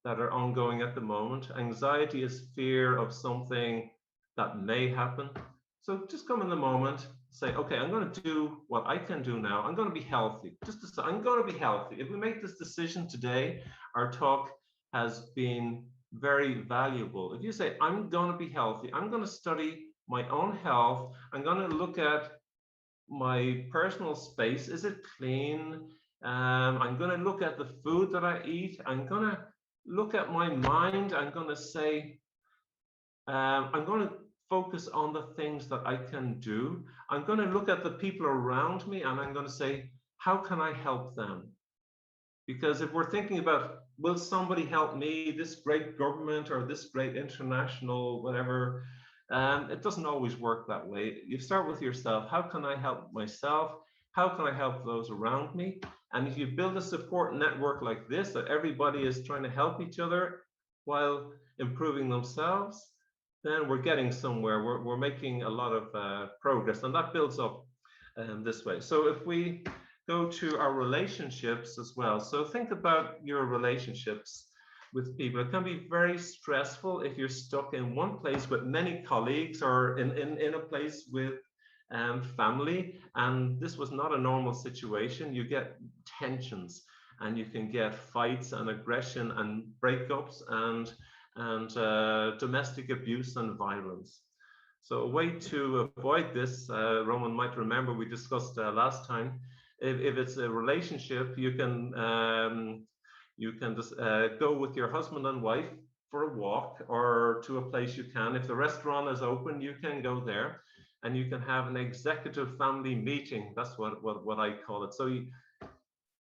that are ongoing at the moment. Anxiety is fear of something that may happen. So just come in the moment, say, okay, I'm going to do what I can do now. I'm going to be healthy. I'm going to be healthy. If we make this decision today, our talk has been very valuable. If you say, I'm going to be healthy, I'm going to study my own health, I'm going to look at my personal space, is it clean? I'm going to look at the food that I eat. I'm going to look at my mind. I'm going to say, I'm going to focus on the things that I can do. I'm going to look at the people around me and I'm going to say, how can I help them? Because if we're thinking about, will somebody help me, this great government or this great international, whatever, it doesn't always work that way. You start with yourself. How can I help myself? How can I help those around me? And if you build a support network like this, that everybody is trying to help each other while improving themselves, then we're getting somewhere. We're making a lot of progress, and that builds up this way. So if we go to our relationships as well, so think about your relationships with people. It can be very stressful if you're stuck in one place with many colleagues, or in a place with family, and this was not a normal situation. You get tensions, and you can get fights and aggression and breakups and domestic abuse and violence. So a way to avoid this, Roman might remember we discussed last time, if it's a relationship, you can just go with your husband and wife for a walk, or to a place you can. If the restaurant is open, you can go there, and you can have an executive family meeting. That's what I call it. So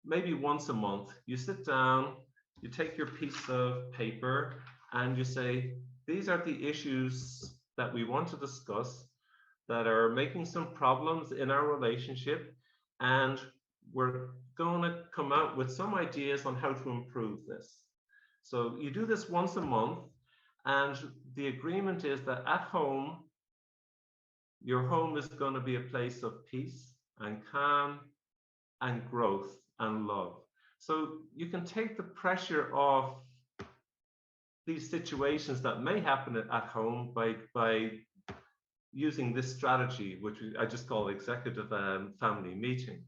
maybe once a month, you sit down, you take your piece of paper, and you say, these are the issues that we want to discuss that are making some problems in our relationship, and we're going to come out with some ideas on how to improve this. So you do this once a month, and the agreement is that at home, your home is going to be a place of peace and calm and growth and love. So you can take the pressure off these situations that may happen at home by using this strategy, which I just call executive family meeting.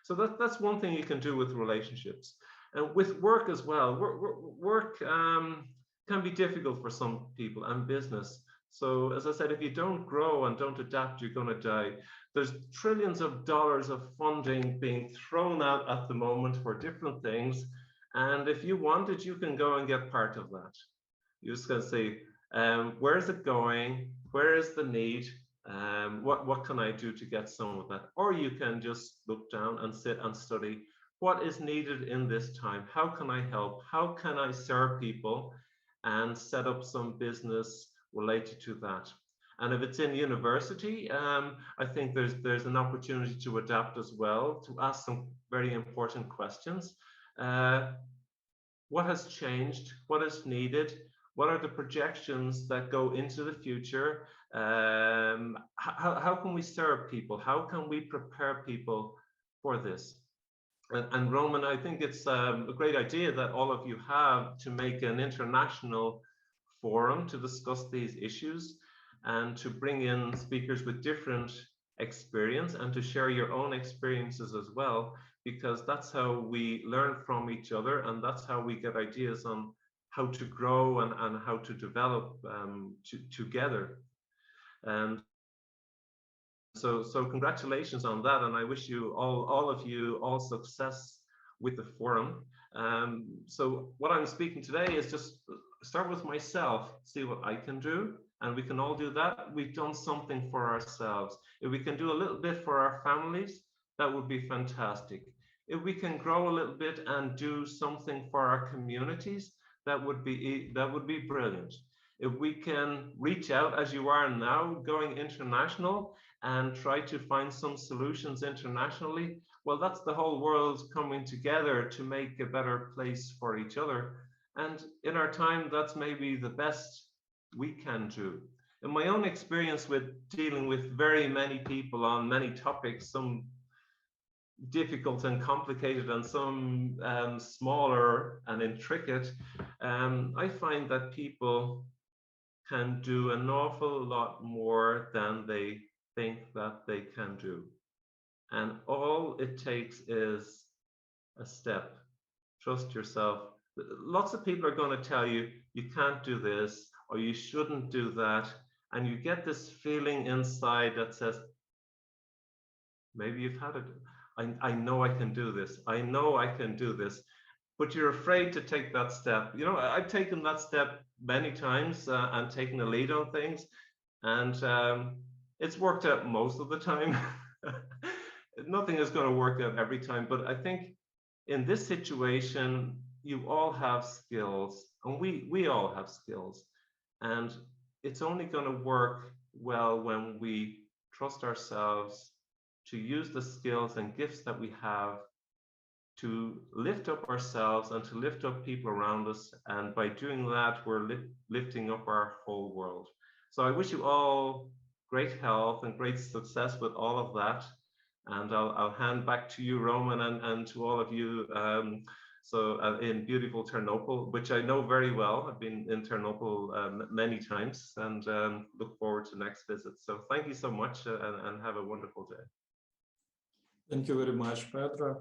So that's one thing you can do with relationships. And with work as well, work can be difficult for some people, and business. So as I said, if you don't grow and don't adapt, you're going to die. There's trillions of dollars of funding being thrown out at the moment for different things. And if you want it, you can go and get part of that. You're just going to say, where is it going? Where is the need? What can I do to get some of that? Or you can just look down and sit and study what is needed in this time. How can I help? How can I serve people and set up some business related to that? And if it's in university, I think there's an opportunity to adapt as well, to ask some very important questions. What has changed? What is needed? What are the projections that go into the future? How can we serve people? How can we prepare people for this? And Roman, I think it's a great idea that all of you have to make an international forum to discuss these issues, and to bring in speakers with different experience, and to share your own experiences as well, because that's how we learn from each other, and that's how we get ideas on how to grow and how to develop together. And so congratulations on that, and I wish you all of you all success with the forum. So what I'm speaking today is just start with myself, see what I can do, and we can all do that. We've done something for ourselves. If we can do a little bit for our families, that would be fantastic. If we can grow a little bit and do something for our communities, that would be brilliant. If we can reach out, as you are now, going international and try to find some solutions internationally, well, that's the whole world coming together to make a better place for each other. And in our time, that's maybe the best we can do. In my own experience with dealing with very many people on many topics, some difficult and complicated and some smaller and intricate, I find that people can do an awful lot more than they think that they can do. And all it takes is a step. Trust yourself. Lots of people are going to tell you, you can't do this, or you shouldn't do that. And you get this feeling inside that says, maybe you've had it. I know I can do this. I know I can do this. But you're afraid to take that step. You know, I've taken that step many times and taken the lead on things. And it's worked out most of the time. Nothing is going to work out every time. But I think in this situation, you all have skills, and we all have skills. And it's only going to work well when we trust ourselves to use the skills and gifts that we have to lift up ourselves and to lift up people around us. And by doing that, we're lifting up our whole world. So I wish you all great health and great success with all of that. And I'll hand back to you, Roman, and to all of you in beautiful Ternopil, which I know very well. I've been in Ternopil many times, and look forward to next visit. So thank you so much, and have a wonderful day. Thank you very much, Petra.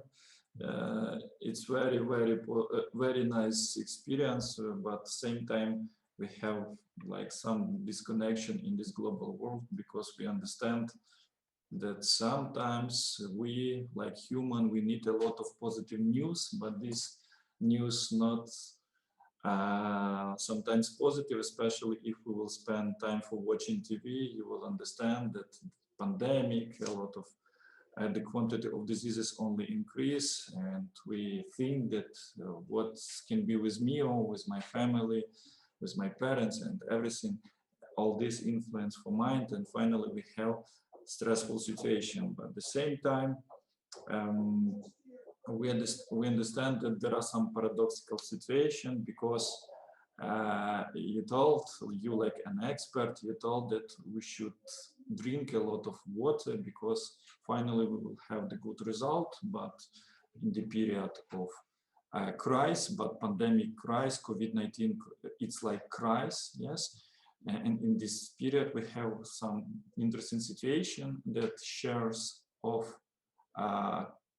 It's very nice experience, but at the same time we have like some disconnection in this global world, because we understand that sometimes we, like human, we need a lot of positive news, but this news not sometimes positive, especially if we will spend time for watching TV. You will understand that pandemic, a lot of the quantity of diseases only increase, and we think that what can be with me or with my family, with my parents and everything, all this influence for mind, and finally we have stressful situation. But at the same time, we understand that there are some paradoxical situation, because you like an expert, you told that we should drink a lot of water, because finally we will have the good result. But in the period of crisis, but pandemic crisis, COVID-19, it's like crisis, yes. And in this period, we have some interesting situation that shares of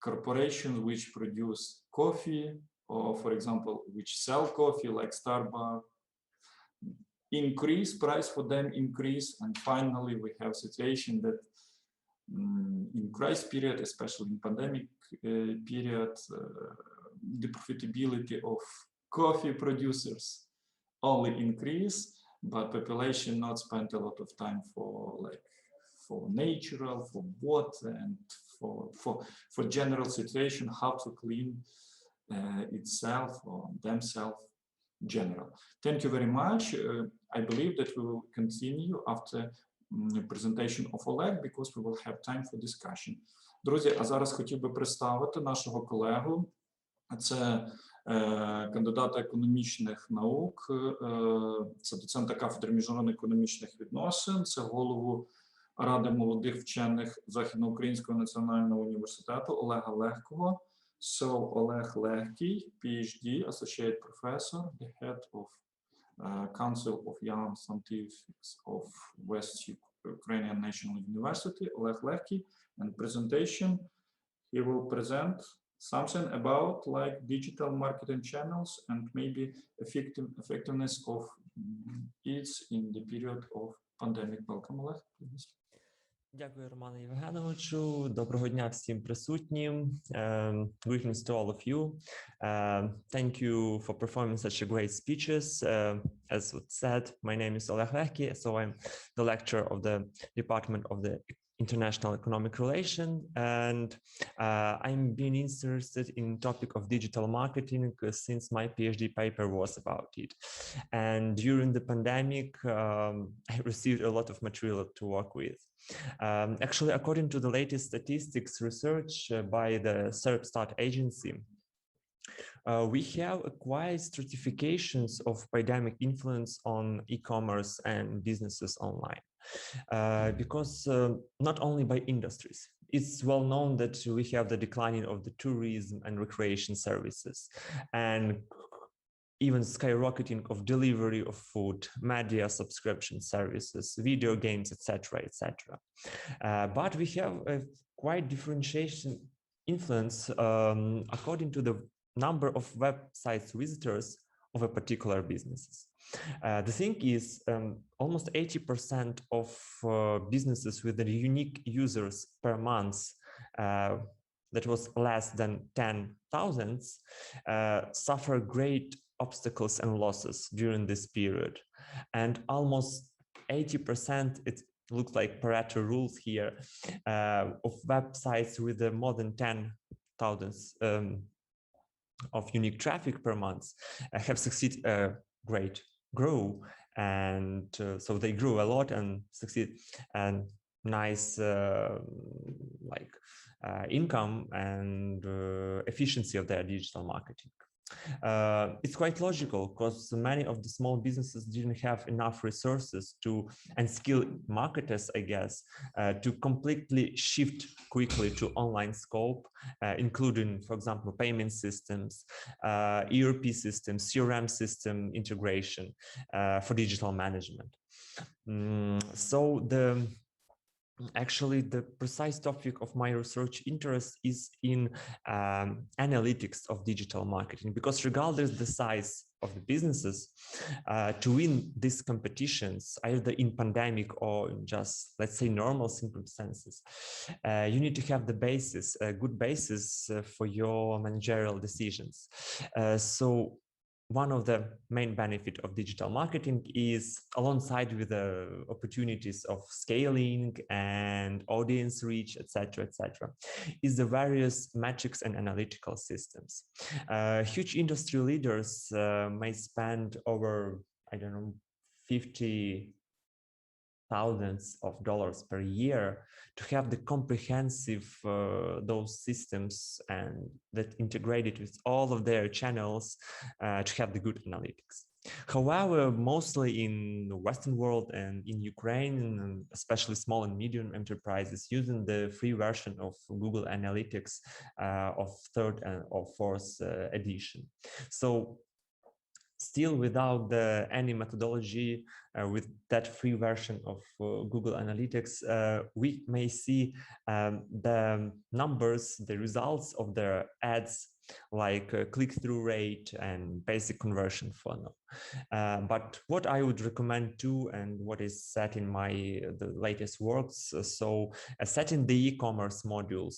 corporations which produce coffee, or for example, which sell coffee like Starbucks, increase price for them, increase. And finally, we have situation that in crisis period, especially in pandemic period, the profitability of coffee producers only increase, but population not spend a lot of time for natural, for water, and for general situation, how to clean itself or themselves general. Thank you very much. I believe that we will continue after presentation of Oleg, because we will have time for discussion. Друзі, а зараз хотів би представити нашого колегу. Це кандидат економічних наук, це доцент кафедри міжнародних економічних відносин, це голову Ради молодих вчених Західноукраїнського національного університету Олега Легкого. So Oleg Lehkий, PhD, Associate Professor, the head of Council of Young Scientists of West Ukrainian National University, Oleg Lehkий, and presentation, he will present something about like digital marketing channels and maybe effectiveness of it in the period of pandemic. Welcome, Oleg, please. Дякую, Романе Євгеновичу. Доброго дня всім присутнім. Greetings to all of you. Thank you for performing such a great speeches. As was said, my name is Oleg Lehkий, so I'm the lecturer of the Department of the International Economic Relation, and I'm being interested in topic of digital marketing since my PhD paper was about it. And during the pandemic, I received a lot of material to work with. Actually, according to the latest statistics research by the Serpstat agency, we have acquired stratifications of pandemic influence on e-commerce and businesses online. Because not only by industries, it's well known that we have the declining of the tourism and recreation services, and even skyrocketing of delivery of food, media subscription services, video games, etc., etc. But we have a quite differentiation influence according to the number of websites visitors of a particular businesses. The thing is, almost 80% of businesses with the unique users per month that was less than 10,000 suffer great obstacles and losses during this period. And almost 80%, it looks like Pareto rules here, of websites with more than 10,000 of unique traffic per month have succeeded great grow, and so they grew a lot and succeed. And nice income and efficiency of their digital marketing. It's quite logical because many of the small businesses didn't have enough resources and skilled marketers, I guess, to completely shift quickly to online scope, including, for example, payment systems, ERP systems, CRM system integration for digital management. So actually, the precise topic of my research interest is in analytics of digital marketing, because regardless the size of the businesses, to win these competitions, either in pandemic or just, let's say, normal circumstances, you need to have the basis, a good basis for your managerial decisions. So one of the main benefits of digital marketing is, alongside with the opportunities of scaling and audience reach, etc., is the various metrics and analytical systems. Huge industry leaders may spend over, I don't know, $50,000 per year to have the comprehensive those systems and that integrated with all of their channels to have the good analytics. However, mostly in the Western world and in Ukraine, and especially small and medium enterprises, using the free version of Google Analytics of third or fourth edition. So still without any methodology, with that free version of Google Analytics, we may see the numbers, the results of their ads, like click-through rate and basic conversion funnel. But what I would recommend too, and what is set in the latest works, so setting the e-commerce module,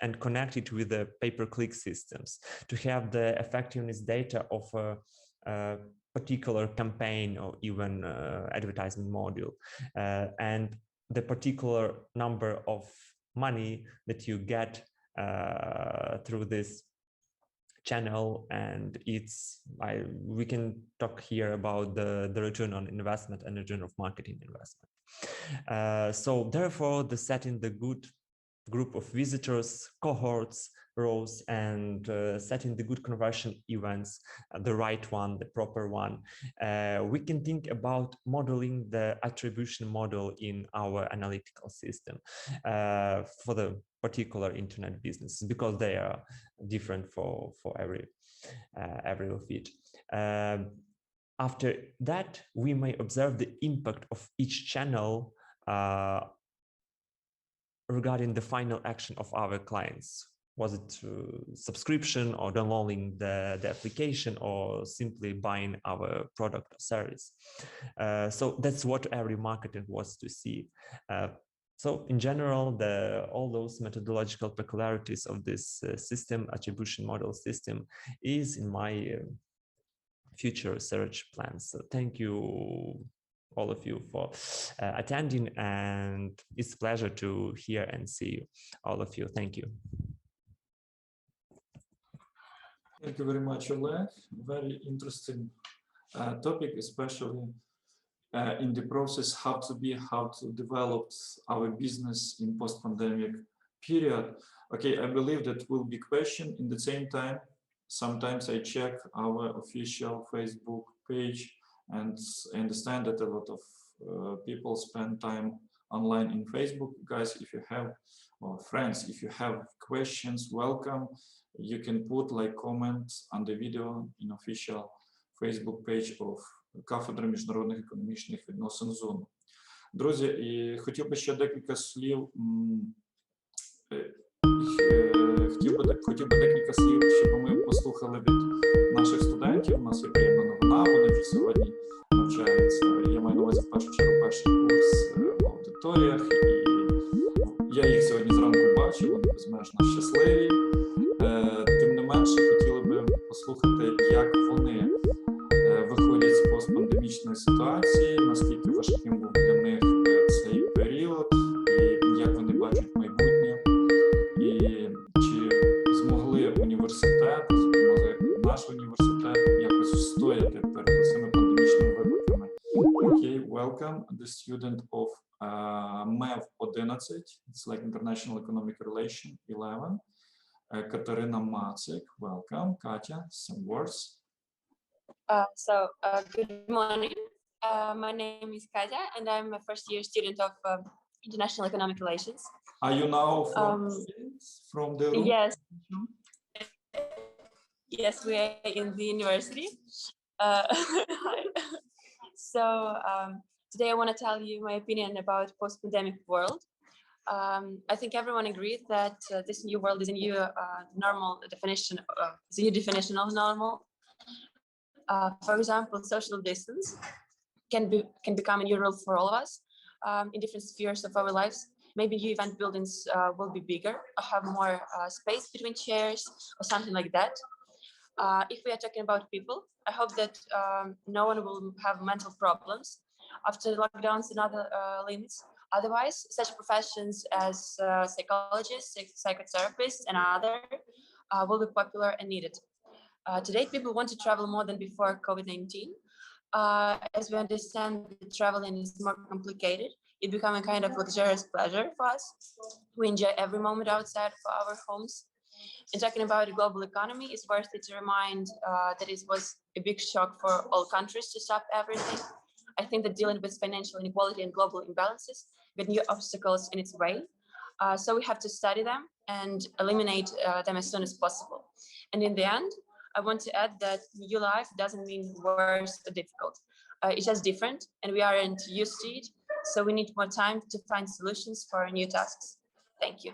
and connect it with the pay-per-click systems to have the effectiveness data of a particular campaign or even advertising module, and the particular number of money that you get through this channel. And we can talk here about the return on investment and return of marketing investment. So therefore, the setting the good group of visitors, cohorts, rows, and setting the good conversion events, the right one, the proper one. We can think about modeling the attribution model in our analytical system for the particular internet business, because they are different for every of it. After that, we may observe the impact of each channel regarding the final action of our clients. Was it subscription or downloading the application or simply buying our product or service? So that's what every marketer wants to see. So in general, all those methodological peculiarities of this system, attribution model system, is in my future research plans. So thank you, all of you, for attending, and it's a pleasure to hear and see you, all of you. Thank you. Thank you very much, Oleg. Very interesting topic, especially in the process how to develop our business in post-pandemic period. Okay, I believe that will be question. In the same time, sometimes I check our official Facebook page, and I understand that a lot of people spend time online in Facebook. Guys, if you have, or friends, if you have questions, welcome. You can put like comments on the video in official Facebook page of кафедри міжнародних економічних відносин ЗУНУ. Друзі, і хотів би ще декілька слів, хотів би декілька слів, щоб ми послухали від наших студентів. У нас є приємна новина, вони вже сьогодні навчаються, я маю на увазі в першу чергу перший курс в аудиторіях, і я їх сьогодні зранку бачив, вони безмежно щасливі. Тим не менше, хотіли би послухати, як вони виходять з постпандемічної ситуації, наскільки важким був для них цей період, і як вони бачать майбутнє, і чи змогли університет, змогли наш університет якось встояти перед цими пандемічними викликами. Okay, welcome the student of MEV 11, it's like International Economic Relation 11. Katarina Macek, welcome. Katya, some words. Good morning. My name is Katya, and I'm a first-year student of International Economic Relations. Are you now from the room? Yes. Yes, we are in the university. Today I want to tell you my opinion about post-pandemic world. I think everyone agrees that this new world is a new normal definition. It's a new definition of normal. For example, social distance can become a new rule for all of us in different spheres of our lives. Maybe new event buildings will be bigger or have more space between chairs or something like that. If we are talking about people, I hope that no one will have mental problems after lockdowns and other limits. Otherwise, such professions as psychologists, psychotherapists, and other will be popular and needed. Today, people want to travel more than before COVID-19. As we understand, traveling is more complicated. It becomes a kind of luxurious pleasure for us. We enjoy every moment outside of our homes. And talking about the global economy, it's worth it to remind that it was a big shock for all countries to stop everything. I think that dealing with financial inequality and global imbalances got new obstacles in its way. So we have to study them and eliminate them as soon as possible. And in the end, I want to add that new life doesn't mean worse or difficult. It's just different, and we aren't used to it. So we need more time to find solutions for new tasks. Thank you.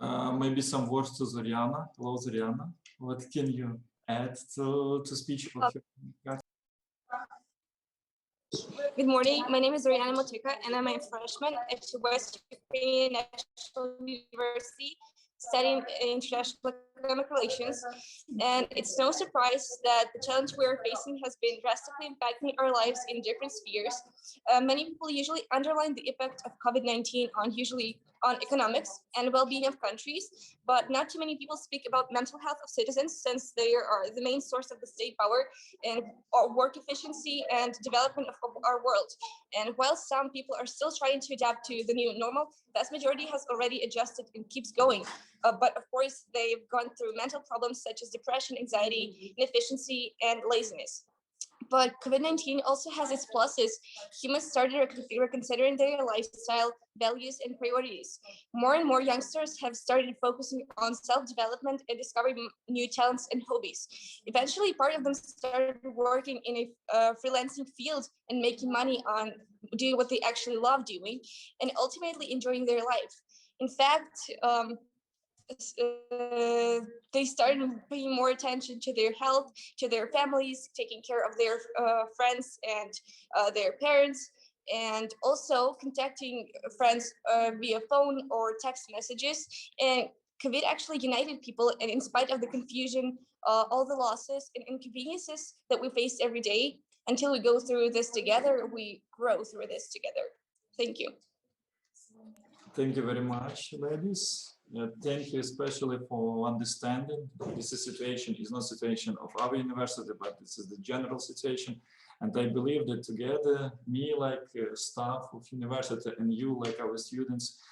Maybe some words to Zoriana. Hello, Zoriana. What can you add to speech of your? Good morning. My name is Zoriana Motika, and I'm a freshman at West Ukrainian National University, studying international economic relations. And it's no surprise that the challenge we're facing has been drastically impacting our lives in different spheres. Many people usually underline the impact of COVID-19 on economics and well-being of countries, but not too many people speak about mental health of citizens, since they are the main source of the state power and our work efficiency and development of our world. And while some people are still trying to adapt to the new normal, the vast majority has already adjusted and keeps going. But of course, they've gone through mental problems such as depression, anxiety, inefficiency, and laziness. But COVID-19 also has its pluses. Humans started reconsidering their lifestyle, values, and priorities. More and more youngsters have started focusing on self-development and discovering new talents and hobbies. Eventually, part of them started working in a freelancing field and making money on doing what they actually love doing, and ultimately enjoying their life. In fact, they started paying more attention to their health, to their families, taking care of their friends and their parents, and also contacting friends via phone or text messages. And COVID actually united people, and in spite of the confusion, all the losses and inconveniences that we face every day, until we go through this together, we grow through this together. Thank you. Thank you very much, ladies. Thank you especially for understanding this situation is not situation of our university, but this is the general situation. And I believe that together, me like staff of university and you like our students,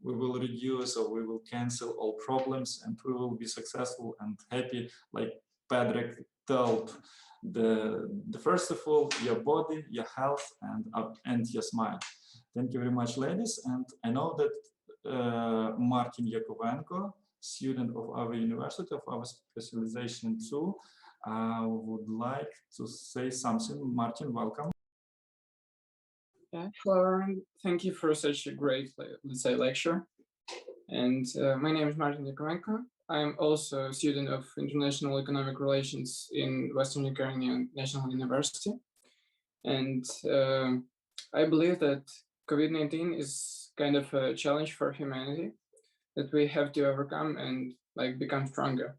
we will reduce or we will cancel all problems, and we will be successful and happy, like Patrick told. The first of all, your body, your health, and your smile. Thank you very much, ladies. And I know that Martin Yakovenko, student of our university, of our specialization too, would like to say something. Martin, welcome. Yeah, hello, and thank you for such a great, let's say, lecture. And my name is Martin Yakovenko. I'm also a student of International Economic Relations in Western Ukrainian National University. And I believe that COVID-19 is kind of a challenge for humanity that we have to overcome and become stronger.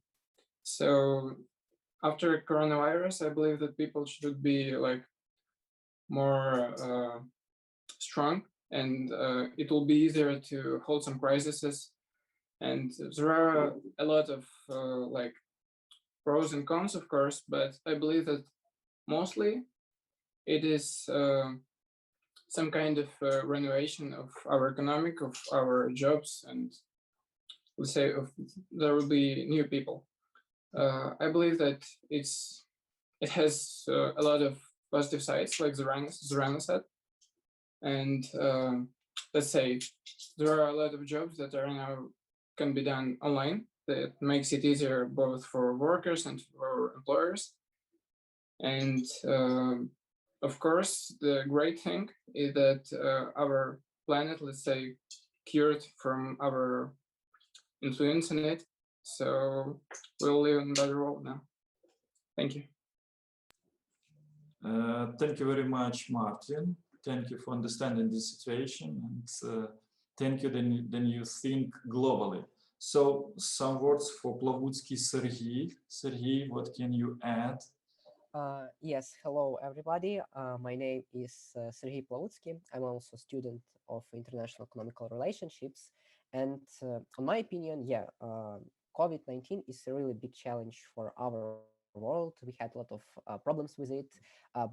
So after coronavirus, I believe that people should be more strong, and it will be easier to hold some crises. And there are a lot of pros and cons, of course, but I believe that mostly it is some kind of renovation of our economic, of our jobs, and let's say there will be new people. I believe that it has a lot of positive sides, like Zorana said, and let's say there are a lot of jobs that are now can be done online. That makes it easier both for workers and for employers. And of course, the great thing is that our planet, let's say, cured from our influence in it. So we'll live in a better world now. Thank you. Thank you very much, Martin. Thank you for understanding this situation, and thank you then you think globally. So some words for Plavutsky Sergey. Sergey, what can you add? Yes, hello everybody. My name is Sergey Plavutsky. I'm also a student of international economical relationships. And in my opinion, yeah, COVID-19 is a really big challenge for our world. We had a lot of problems with it,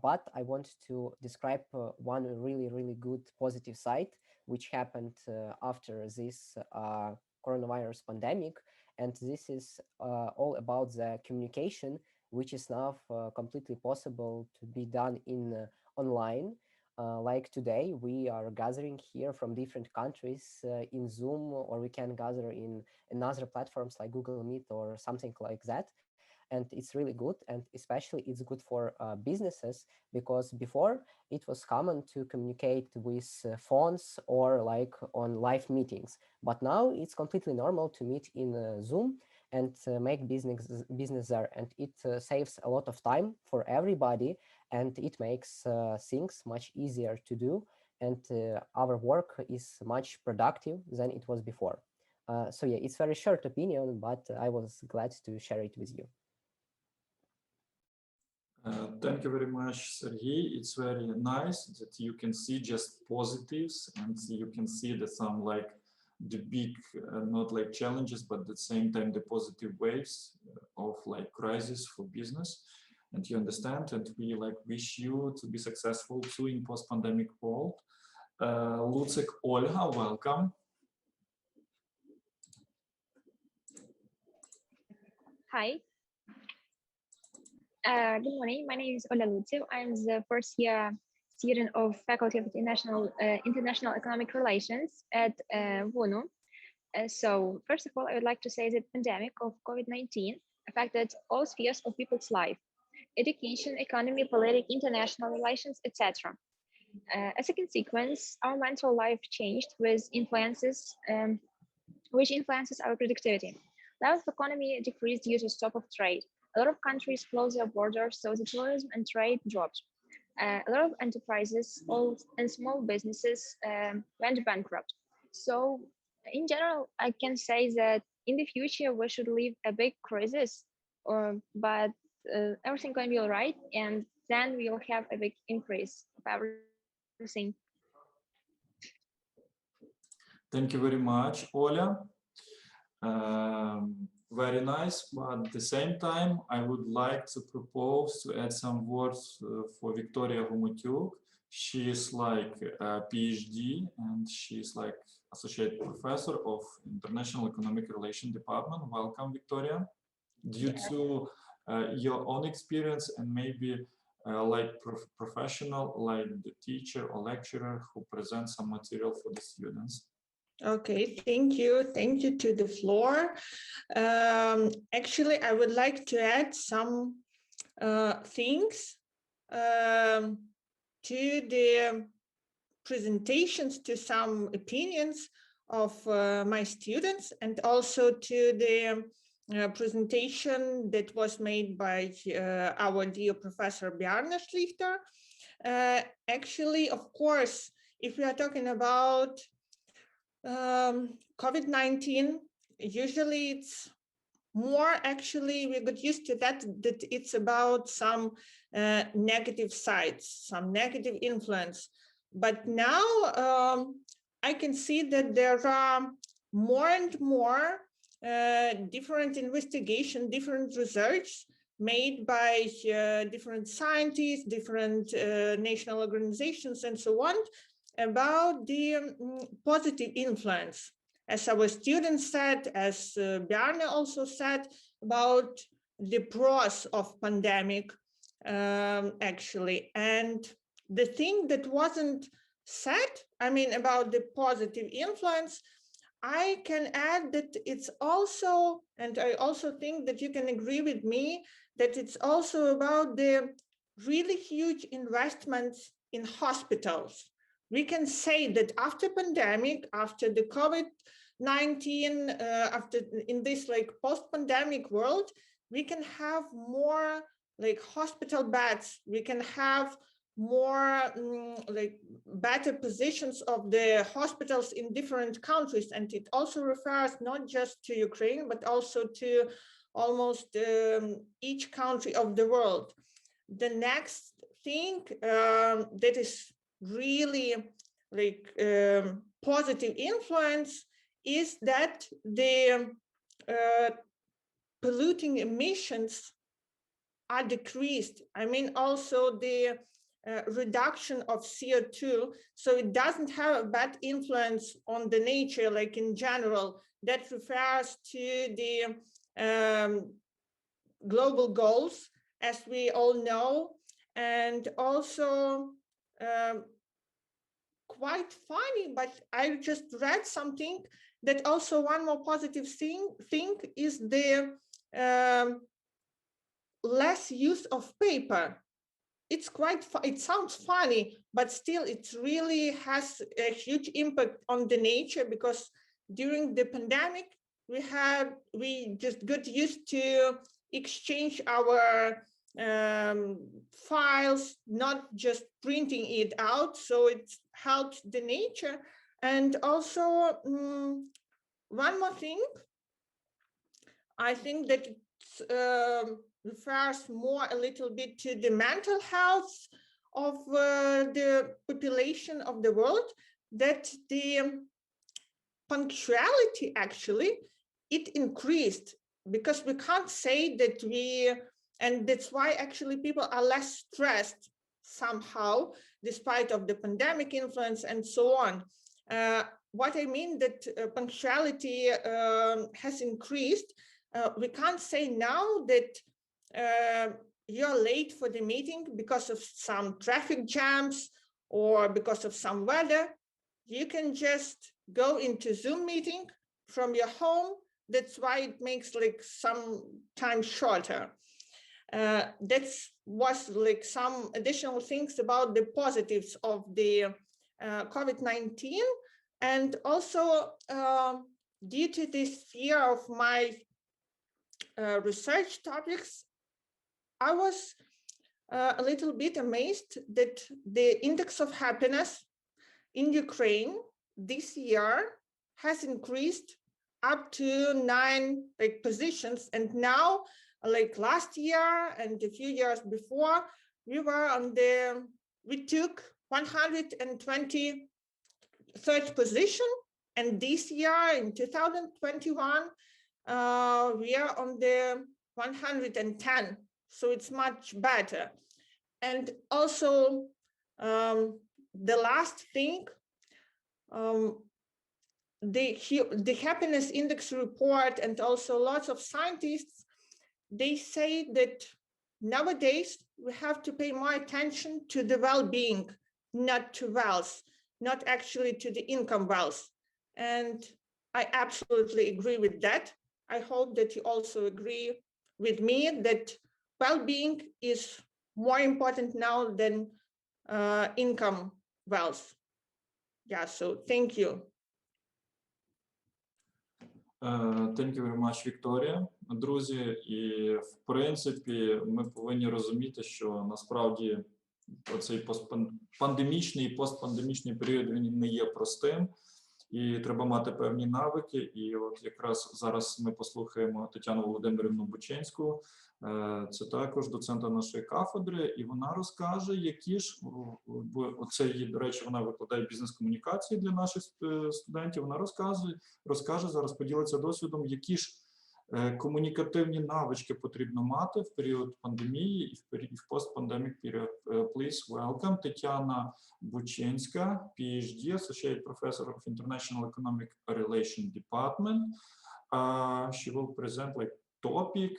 but I want to describe one really good positive side, which happened after this coronavirus pandemic. And this is all about the communication, which is now completely possible to be done in online. Like today, we are gathering here from different countries in Zoom, or we can gather in other platforms like Google Meet or something like that. And it's really good, and especially it's good for businesses, because before it was common to communicate with phones or like on live meetings. But now it's completely normal to meet in Zoom and make business there, and it saves a lot of time for everybody, and it makes things much easier to do, and our work is much productive than it was before. So yeah, it's very short opinion, but I was glad to share it with you. Thank you very much, Sergey. It's very nice that you can see just positives, and you can see that some like the big, not like challenges, but at the same time the positive waves of like crisis for business. And you understand, and we like wish you to be successful too in post-pandemic world. Lucek, Olga, welcome. Hi. Good morning. My name is Ola Lutsev. I'm the first year student of Faculty of International Economic Relations at ЗУНУ. So first of all, I would like to say the pandemic of COVID-19 affected all spheres of people's life: education, economy, politics, international relations, etc. As a consequence, our mental life changed with which influences our productivity. Level of economy decreased due to stop of trade. A lot of countries closed their borders, so the tourism and trade dropped. A lot of enterprises, old and small businesses went bankrupt. So in general, I can say that in the future, we should leave a big crisis, but everything going to be all right. And then we will have a big increase of everything. Thank you very much, Ola. Very nice, but at the same time, I would like to propose to add some words for Victoria Gomutyuk. She is like a PhD, and she's like associate professor of International Economic Relations Department. Welcome, Victoria. Due to your own experience and maybe like professional, like the teacher or lecturer who presents some material for the students. Okay, thank you. Thank you to the floor. Actually, I would like to add some things to the presentations, to some opinions of my students, and also to the presentation that was made by our dear Professor Bjarne Schlichter. Actually, of course, if we are talking about COVID-19, usually it's more, actually we got used to that it's about some negative sides, some negative influence. But now I can see that there are more and more different investigation, different research made by different scientists, different national organizations, and so on, about the positive influence, as our students said, as Bjarne also said, about the pros of pandemic, actually. And the thing that wasn't said, I mean, about the positive influence, I can add that it's also, and I also think that you can agree with me, that it's also about the really huge investments in hospitals. We can say that after pandemic, after the COVID-19, after in this like post-pandemic world, we can have more like hospital beds, we can have more like better positions of the hospitals in different countries. And it also refers not just to Ukraine, but also to almost each country of the world. The next thing that is really like positive influence is that the polluting emissions are decreased. I mean, also the reduction of CO2, so it doesn't have a bad influence on the nature, like in general. That refers to the global goals, as we all know, and also quite funny, but I just read something that also one more positive thing is the less use of paper. It's quite, it sounds funny, but still it really has a huge impact on the nature, because during the pandemic, we just got used to exchange our files, not just printing it out. So it helped the nature. And also one more thing, I think that it's refers more a little bit to the mental health of the population of the world, that the punctuality actually, it increased, because we can't say that and that's why actually people are less stressed somehow, despite of the pandemic influence and so on. What I mean that punctuality has increased, we can't say now that you're late for the meeting because of some traffic jams or because of some weather. You can just go into Zoom meeting from your home. That's why it makes like some time shorter. That was like some additional things about the positives of the COVID-19. And also due to this fear of my research topics, I was a little bit amazed that the index of happiness in Ukraine this year has increased up to 9 like positions. And now, like last year and a few years before, we took 123rd position. And this year in 2021, we are on the 110. So it's much better. And also the last thing, the happiness index report, and also lots of scientists, they say that nowadays we have to pay more attention to the well-being, not to wealth, not actually to the income wealth. And I absolutely agree with that. I hope that you also agree with me that well-being is more important now than income wealth. Yeah, so thank you. Thank you very much, Вікторія. Друзі, і в принципі ми повинні розуміти, що насправді оцей пандемічний і постпандемічний період, він не є простим, і треба мати певні навики. І от якраз зараз ми послухаємо Тетяну Володимирівну Бученську, це також доцента нашої кафедри, і вона розкаже, які ж, оце її, до речі, вона викладає бізнес-комунікації для наших студентів, вона розкаже, зараз поділиться досвідом, які ж Комунікативні навички потрібно мати в період пандемії і в post-pandemic period. Please welcome Тетяна Бучинська, PhD, Associate Professor of International Economic Relation Department. She will present like topic,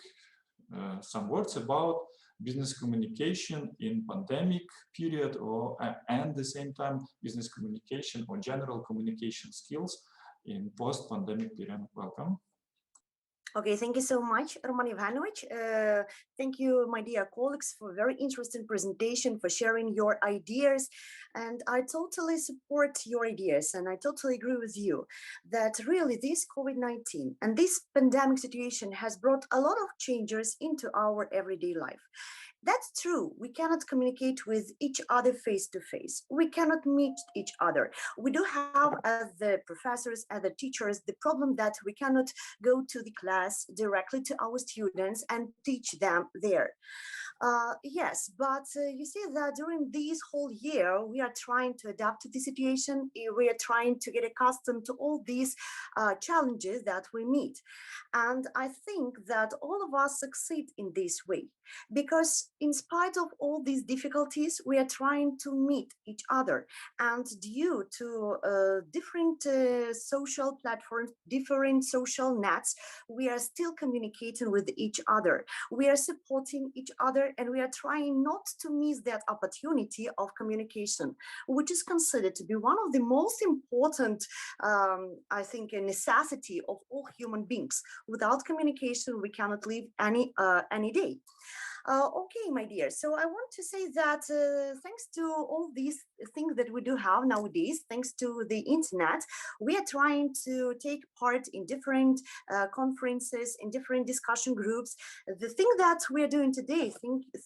some words about business communication in pandemic period, and the same time business communication or general communication skills in post-pandemic period. Welcome. Okay, thank you so much, Roman Ivanovich. Thank you, my dear colleagues, for a very interesting presentation, for sharing your ideas. And I totally support your ideas, and I totally agree with you that really this COVID-19 and this pandemic situation has brought a lot of changes into our everyday life. That's true. We cannot communicate with each other face to face. We cannot meet each other. We do have, as the professors, as the teachers, the problem that we cannot go to the class directly to our students and teach them there. Yes, but you see that during this whole year, we are trying to adapt to the situation. We are trying to get accustomed to all these challenges that we meet. And I think that all of us succeed in this way, because in spite of all these difficulties, we are trying to meet each other. And due to different social platforms, different social nets, we are still communicating with each other. We are supporting each other, and we are trying not to miss that opportunity of communication, which is considered to be one of the most important, I think, a necessity of all human beings. Without communication, we cannot live any day. Okay, my dear. So I want to say that thanks to all these things that we do have nowadays, thanks to the internet, we are trying to take part in different conferences, in different discussion groups. The thing that we are doing today,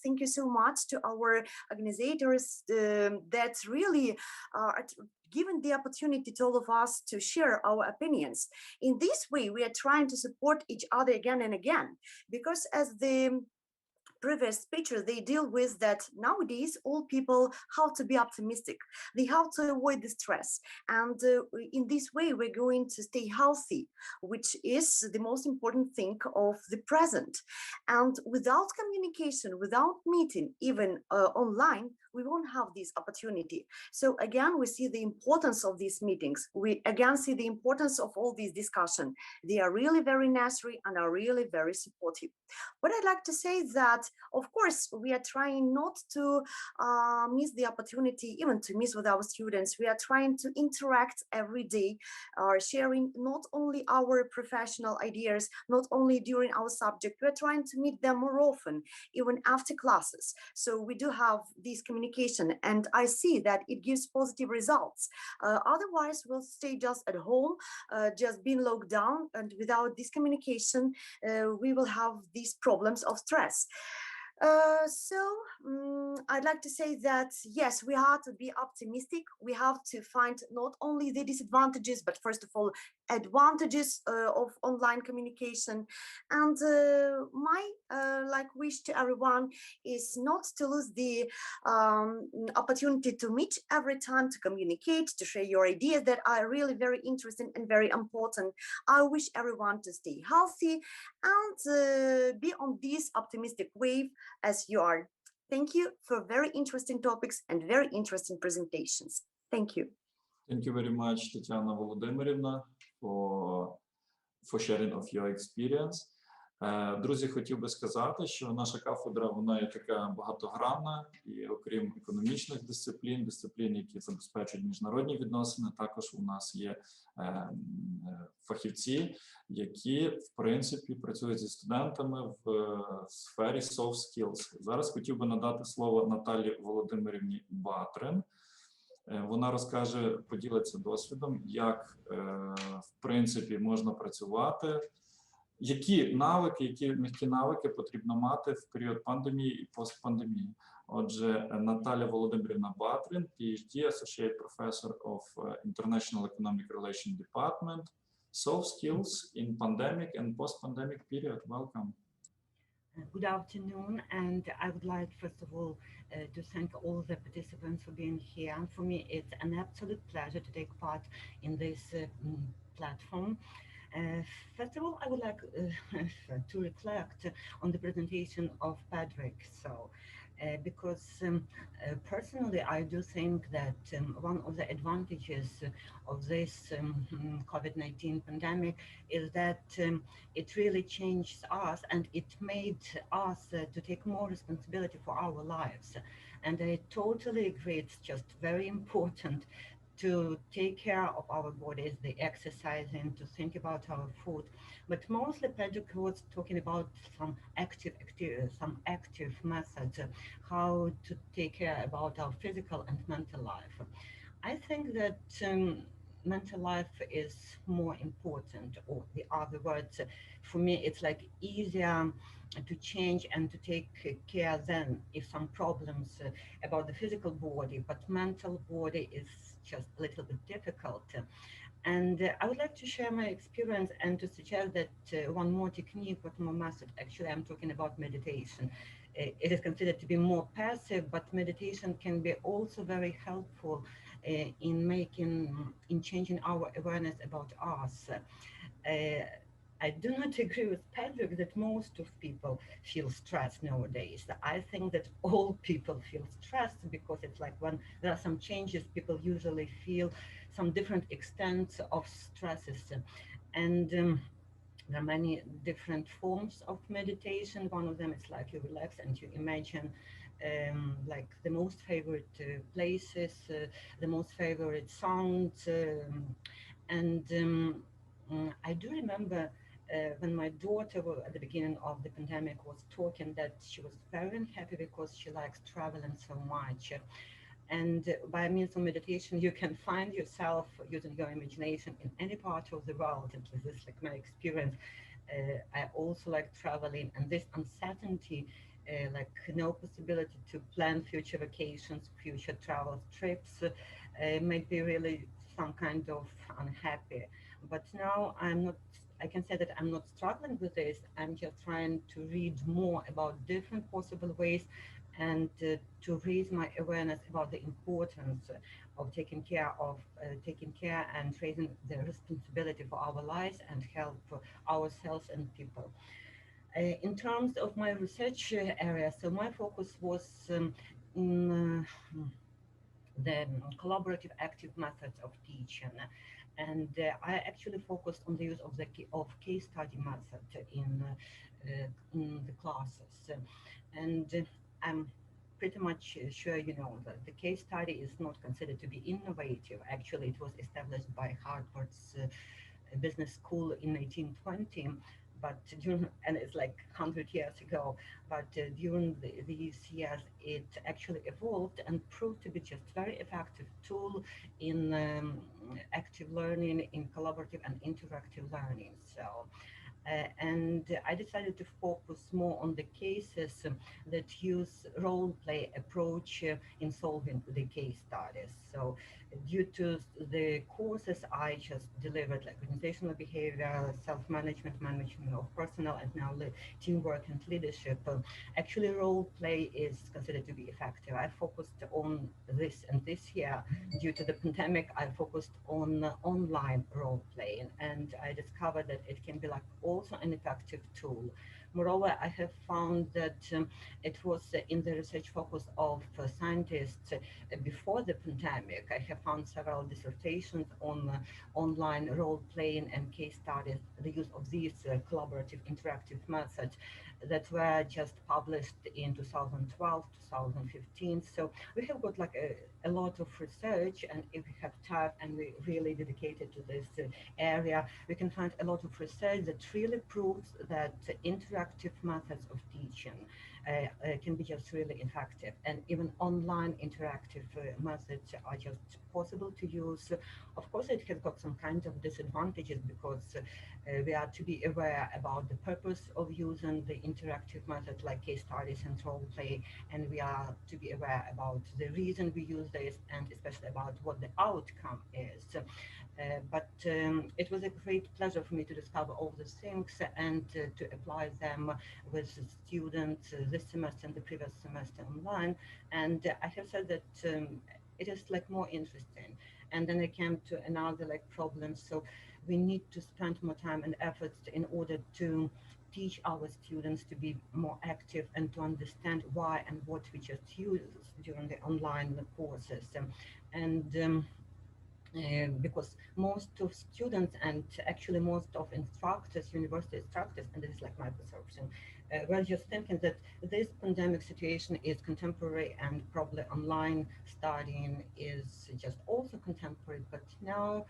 thank you so much to our organizers that really are given the opportunity to all of us to share our opinions. In this way, we are trying to support each other again and again, because as the previous speeches, they deal with that nowadays all people have to be optimistic. They have to avoid the stress. And in this way, we're going to stay healthy, which is the most important thing of the present. And without communication, without meeting, even online, we won't have this opportunity. So again, we see the importance of these meetings. We again see the importance of all these discussions. They are really very necessary and are really very supportive. But I'd like to say that, of course, we are trying not to miss the opportunity, even to miss with our students. We are trying to interact every day, sharing not only our professional ideas, not only during our subject, we're trying to meet them more often, even after classes. So we do have this communication, and I see that it gives positive results. Otherwise, we'll stay just at home, just being locked down, and without this communication, we will have these problems of stress. I'd like to say that, yes, we have to be optimistic. We have to find not only the disadvantages, but first of all, advantages of online communication. And my wish to everyone is not to lose the opportunity to meet every time, to communicate, to share your ideas that are really very interesting and very important. I wish everyone to stay healthy and be on this optimistic wave as you are. Thank you for very interesting topics and very interesting presentations. Thank you. Thank you very much, Tatiana Volodymyrівна, for sharing of your experience. Друзі, хотів би сказати, що наша кафедра, вона є така багатогранна, і окрім економічних дисциплін, які забезпечують міжнародні відносини, також у нас є фахівці, які, в принципі, працюють зі студентами в сфері soft skills. Зараз хотів би надати слово Наталі Володимирівні Батрин. Вона розкаже, поділиться досвідом, як, в принципі, можна працювати, які навики, які м'які навики потрібно мати в період пандемії і постпандемії. Отже, Наталя Володимирівна Батрин, PhD, Associate Professor of International Economic Relation Department, Soft Skills in Pandemic and Post-Pandemic Period. Welcome. Good afternoon, and I would like, first of all, to thank all the participants for being here. And for me, it's an absolute pleasure to take part in this platform. First of all, I would like to reflect on the presentation of Patrick. So, because personally, I do think that one of the advantages of this COVID-19 pandemic is that it really changed us and it made us to take more responsibility for our lives. And I totally agree, it's just very important to take care of our bodies, the exercising, to think about our food. But mostly Patrick was talking about some active methods, how to take care about our physical and mental life. I think that mental life is more important, or the other words, for me, it's like easier to change and to take care than if some problems about the physical body, but mental body is just a little bit difficult. And I would like to share my experience and to suggest that one more technique, one more method. Actually, I'm talking about meditation. It is considered to be more passive, but meditation can be also very helpful in changing our awareness about us. I do not agree with Patrick that most of people feel stressed nowadays. I think that all people feel stressed because it's like when there are some changes, people usually feel some different extents of stresses. And there are many different forms of meditation. One of them is like you relax and you imagine like the most favorite places, the most favorite sounds. I do remember when my daughter at the beginning of the pandemic was talking that she was very unhappy because she likes traveling so much. And by means of meditation, you can find yourself using your imagination in any part of the world. And this is like my experience. I also like traveling, and this uncertainty, like no possibility to plan future vacations, future travel trips, might be really some kind of unhappy. But now I can say that I'm not struggling with this. I'm just trying to read more about different possible ways and to raise my awareness about the importance of taking care and raising the responsibility for our lives and help ourselves and people. In terms of my research area, so my focus was in the collaborative active methods of teaching. And I actually focused on the use of case study method in the classes. And I'm pretty much sure you know that the case study is not considered to be innovative. Actually, it was established by Harvard's business school in 1820. But and it's like 100 years ago, but during these years, it actually evolved and proved to be just very effective tool in active learning, in collaborative and interactive learning. So, and I decided to focus more on the cases that use role play approach in solving the case studies. So due to the courses I just delivered, like organizational behavior, self-management, management of personal, and now teamwork and leadership, actually role play is considered to be effective. I focused on this, and this year, due to the pandemic, I focused on online role playing, and I discovered that it can be like also an effective tool. Moreover, I have found that it was in the research focus of scientists before the pandemic. I have found several dissertations on online role-playing and case studies, the use of these collaborative interactive methods that were just published in 2012, 2015. So we have got like a lot of research, and if we have time and we really dedicated to this area, we can find a lot of research that really proves that interactive methods of teaching can be just really effective, and even online interactive methods are just possible to use. Of course, it has got some kind of disadvantages because we are to be aware about the purpose of using the interactive method like case studies and role play, and we are to be aware about the reason we use this, and especially about what the outcome is. But it was a great pleasure for me to discover all these things and to apply them with students this semester and the previous semester online. And I have said that it is like more interesting. And then I came to another like problem. So we need to spend more time and efforts in order to teach our students to be more active and to understand why and what we just use during the online courses. Because most of students and actually most of instructors, university instructors, and this is like my perception, we're just thinking that this pandemic situation is contemporary and probably online studying is just also contemporary. But now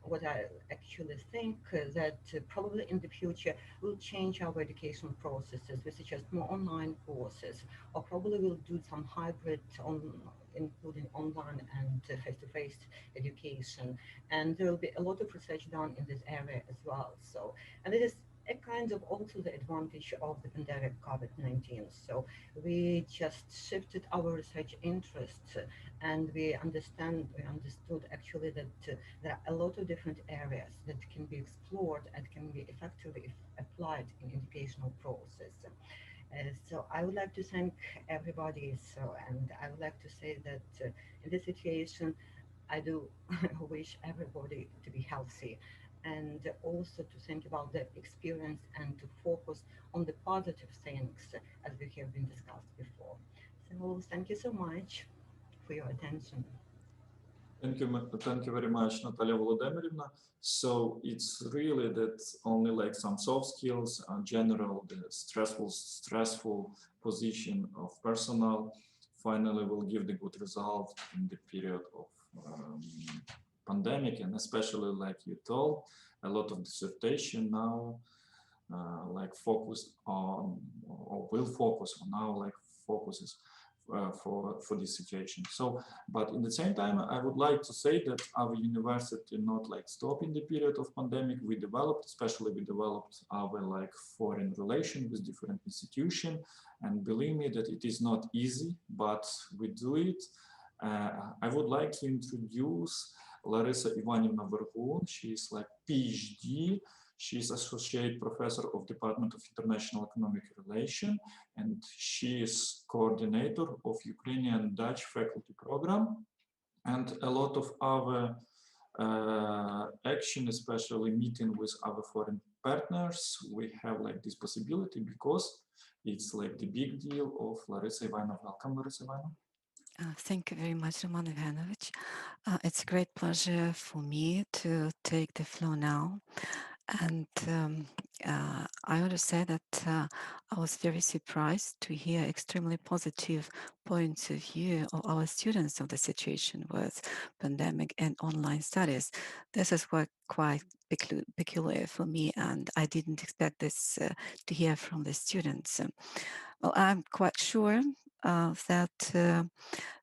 what I actually think that probably in the future will change our educational processes. We suggest more online courses, or probably we'll do some hybrid including online and face-to-face education. And there will be a lot of research done in this area as well. So, and it is a kind of also the advantage of the pandemic COVID-19. So we just shifted our research interests, and we understood actually that there are a lot of different areas that can be explored and can be effectively applied in educational process. So I would like to thank everybody. And I would like to say that in this situation, I do wish everybody to be healthy, and also to think about the experience and to focus on the positive things as we have been discussed before. So thank you so much for your attention. Thank you very much, Natalia Volodymyrівна. So it's really that only like some soft skills, general, the stressful position of personnel finally will give the good result in the period of pandemic, and especially like you told, a lot of dissertation now like focused on, or will focus on now, like focuses for this situation. So, but in the same time, I would like to say that our university not like stop in the period of pandemic. We developed our like foreign relation with different institutions, and believe me that it is not easy, but we do it. I would like to introduce Larissa Ivanivna Vergun. She is like PhD. She is Associate Professor of Department of International Economic Relations, and she is coordinator of Ukrainian-Dutch faculty program. And a lot of our action, especially meeting with our foreign partners, we have like this possibility because it's like the big deal of Larissa Ivanova. Welcome, Larissa Ivanova. Thank you very much, Roman Ivanovich. It's a great pleasure for me to take the floor now. And I want to say that I was very surprised to hear extremely positive points of view of our students of the situation with pandemic and online studies. This is quite peculiar for me, and I didn't expect this to hear from the students. Well, I'm quite sure that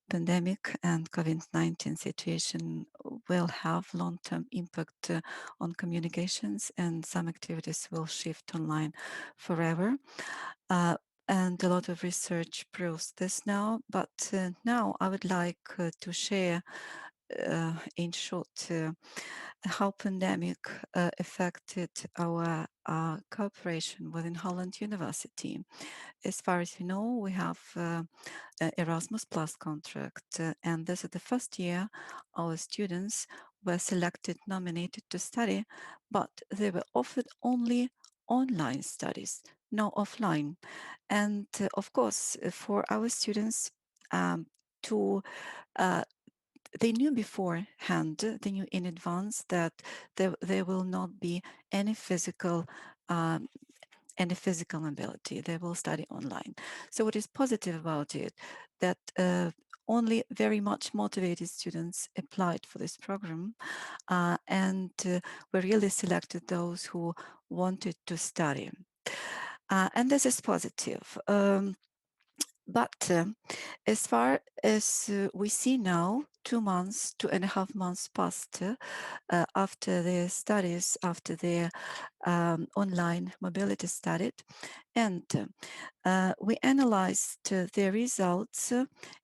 pandemic and COVID-19 situation will have long-term impact on communications, and some activities will shift online forever. And a lot of research proves this now, but now I would like to share in short how pandemic affected our cooperation within Holland University. As far as you know, we have Erasmus Plus contract, and this is the first year our students were selected, nominated to study, but they were offered only online studies, no offline. And of course, for our students they knew beforehand, they knew in advance that there will not be any physical mobility. They will study online. So what is positive about it, that only very much motivated students applied for this program, and we really selected those who wanted to study. And this is positive. But as far as we see now, 2.5 months passed after their studies, after their online mobility started, and we analyzed the results,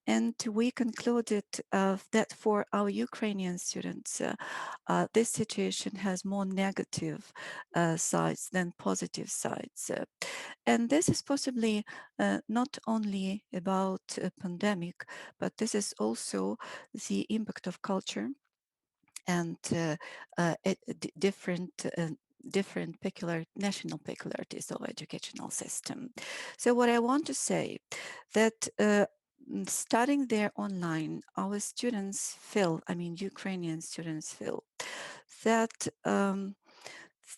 and we concluded that for our Ukrainian students, this situation has more negative sides than positive sides. And this is possibly not only about a pandemic, but this is also the impact of culture and different national peculiarities of educational system. So what I want to say that studying there online, our students feel, I mean, Ukrainian students feel that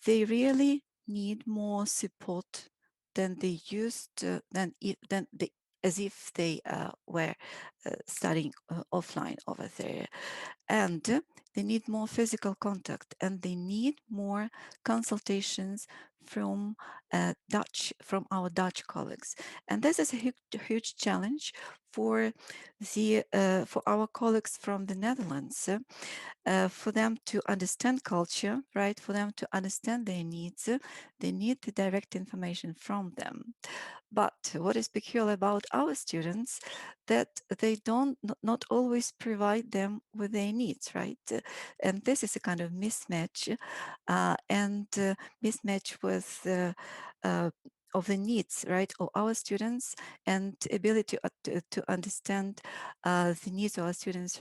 they really need more support than they used to, as if they were studying offline over there. And they need more physical contact, and they need more consultations from our Dutch colleagues. And this is a huge challenge for our colleagues from the Netherlands, for them to understand culture, right? For them to understand their needs. They need the direct information from them. But what is peculiar about our students, that they not always provide them with their needs, right? And this is a kind of mismatch, and mismatch with of the needs, right, of our students, and ability to understand the needs of our students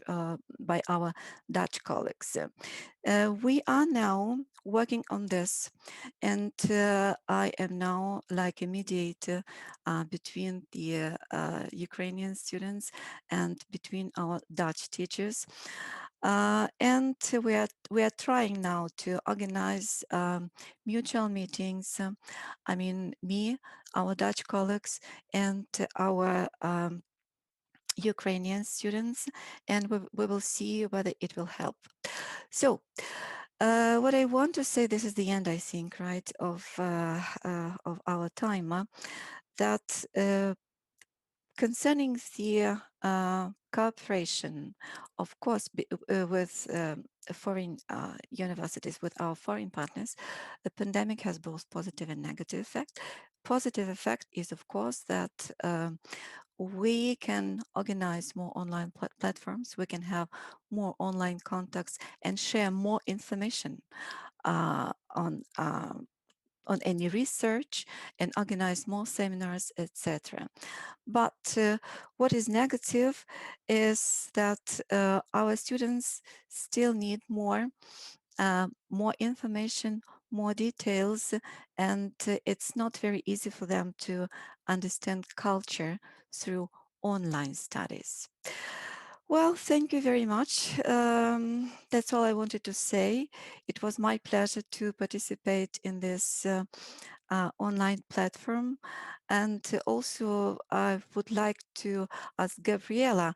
by our Dutch colleagues. We are now working on this, and I am now like a mediator between the Ukrainian students and between our Dutch teachers. And we are trying now to organize mutual meetings. I mean, me, our Dutch colleagues, and our Ukrainian students, and we will see whether it will help. So what I want to say, this is the end, I think, right, of our time, that concerning the cooperation, of course, with foreign universities, with our foreign partners, the pandemic has both positive and negative effect. Positive effect is, of course, that we can organize more online platforms, we can have more online contacts and share more information on any research, and organize more seminars, etc. But what is negative is that our students still need more information, more details, and it's not very easy for them to understand culture through online studies. Well, thank you very much. That's all I wanted to say. It was my pleasure to participate in this online platform. And also, I would like to ask Gabriela,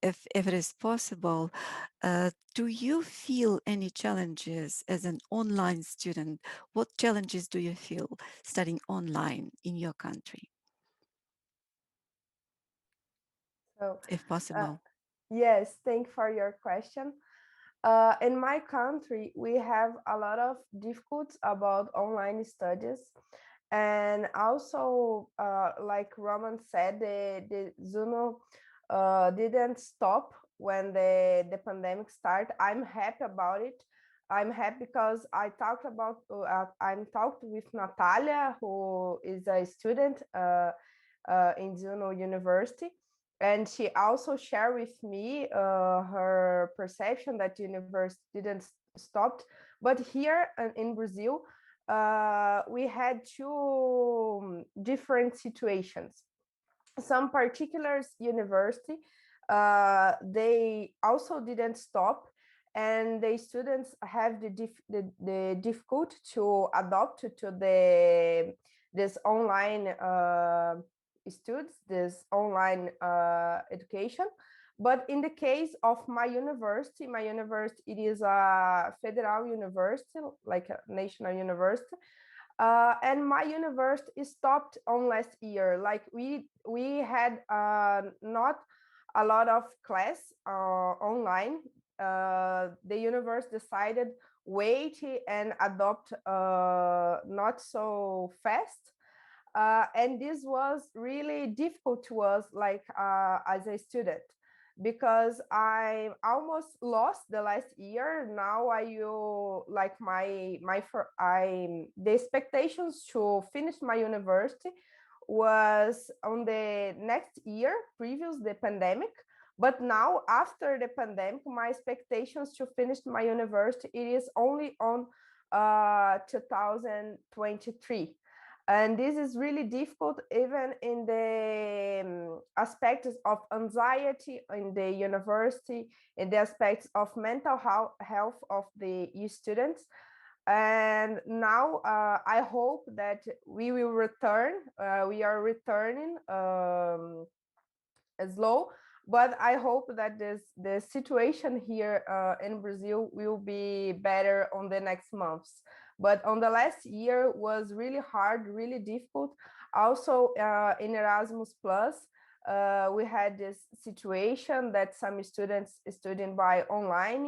if it is possible, do you feel any challenges as an online student? What challenges do you feel studying online in your country? So, if possible. Yes, thank you for your question. In my country, we have a lot of difficulties about online studies. And also, like Roman said, the ZUNU didn't stop when the pandemic started. I'm happy about it. I'm happy because I talked with Natalia, who is a student in ZUNU University. And she also shared with me her perception that the university didn't stop. But here in Brazil, we had two different situations. Some particular university, they also didn't stop, and the students have the difficulty to adopt to this online students, this online education. But in the case of my university, it is a federal university, like a national university. And my university stopped on last year. Like we had not a lot of class online. The university decided wait and adopt not so fast. And this was really difficult to us, like as a student, because I almost lost the last year. Now the expectations to finish my university was on the next year, previous the pandemic. But now, after the pandemic, my expectations to finish my university, it is only on 2023. And this is really difficult, even in the aspects of anxiety in the university, in the aspects of mental health of the students. And now I hope that we will return. We are returning slow, but I hope that the situation here in Brazil will be better on the next months. But on the last year was really hard, really difficult. Also in Erasmus Plus, we had this situation that some students studying by online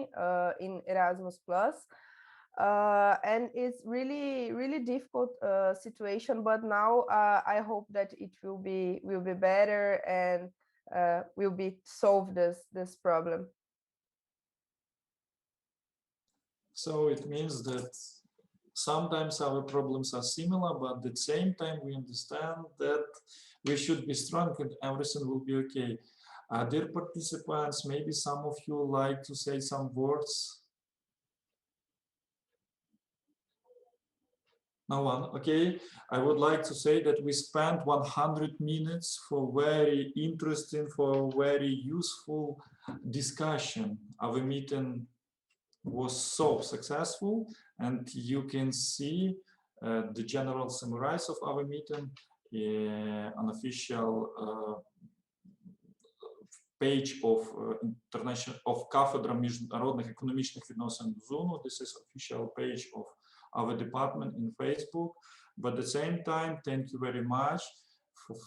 in Erasmus Plus. And it's really difficult situation, but now I hope that it will be better and will be solved this problem. So it means that sometimes our problems are similar, but at the same time we understand that we should be strong and everything will be okay. Dear participants, maybe some of you like to say some words. No one, okay. I would like to say that we spent 100 minutes for very interesting, for very useful discussion. Our meeting was so successful, and you can see the general summary of our meeting, an official page of Кафедра міжнародних економічних відносин ЗУНУ. This is official page of our department in Facebook. But at the same time, thank you very much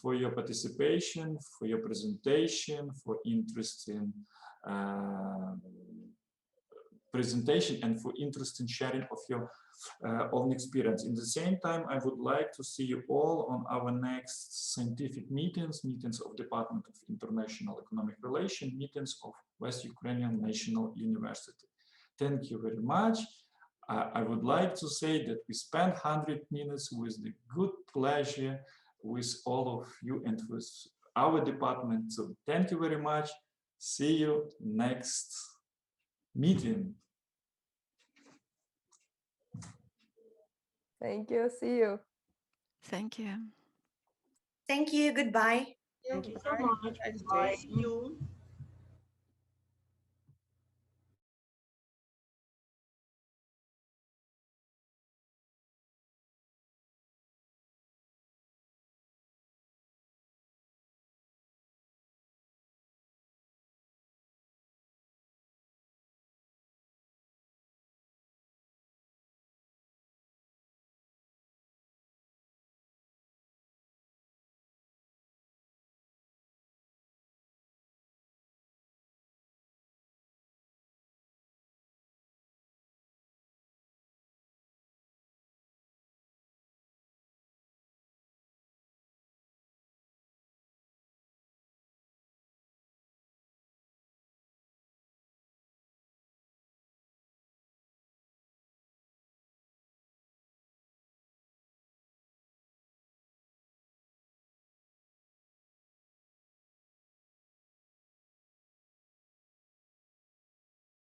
for your participation, for your presentation, for interesting presentation, and for interesting sharing of your own experience. In the same time, I would like to see you all on our next scientific meetings of Department of International Economic Relations, meetings of West Ukrainian National University. Thank you very much. I would like to say that we spent 100 minutes with the good pleasure with all of you and with our department. So thank you very much. See you next meeting. Thank you. See you. Thank you. Thank you. Goodbye. Thank you so much. Bye. See you.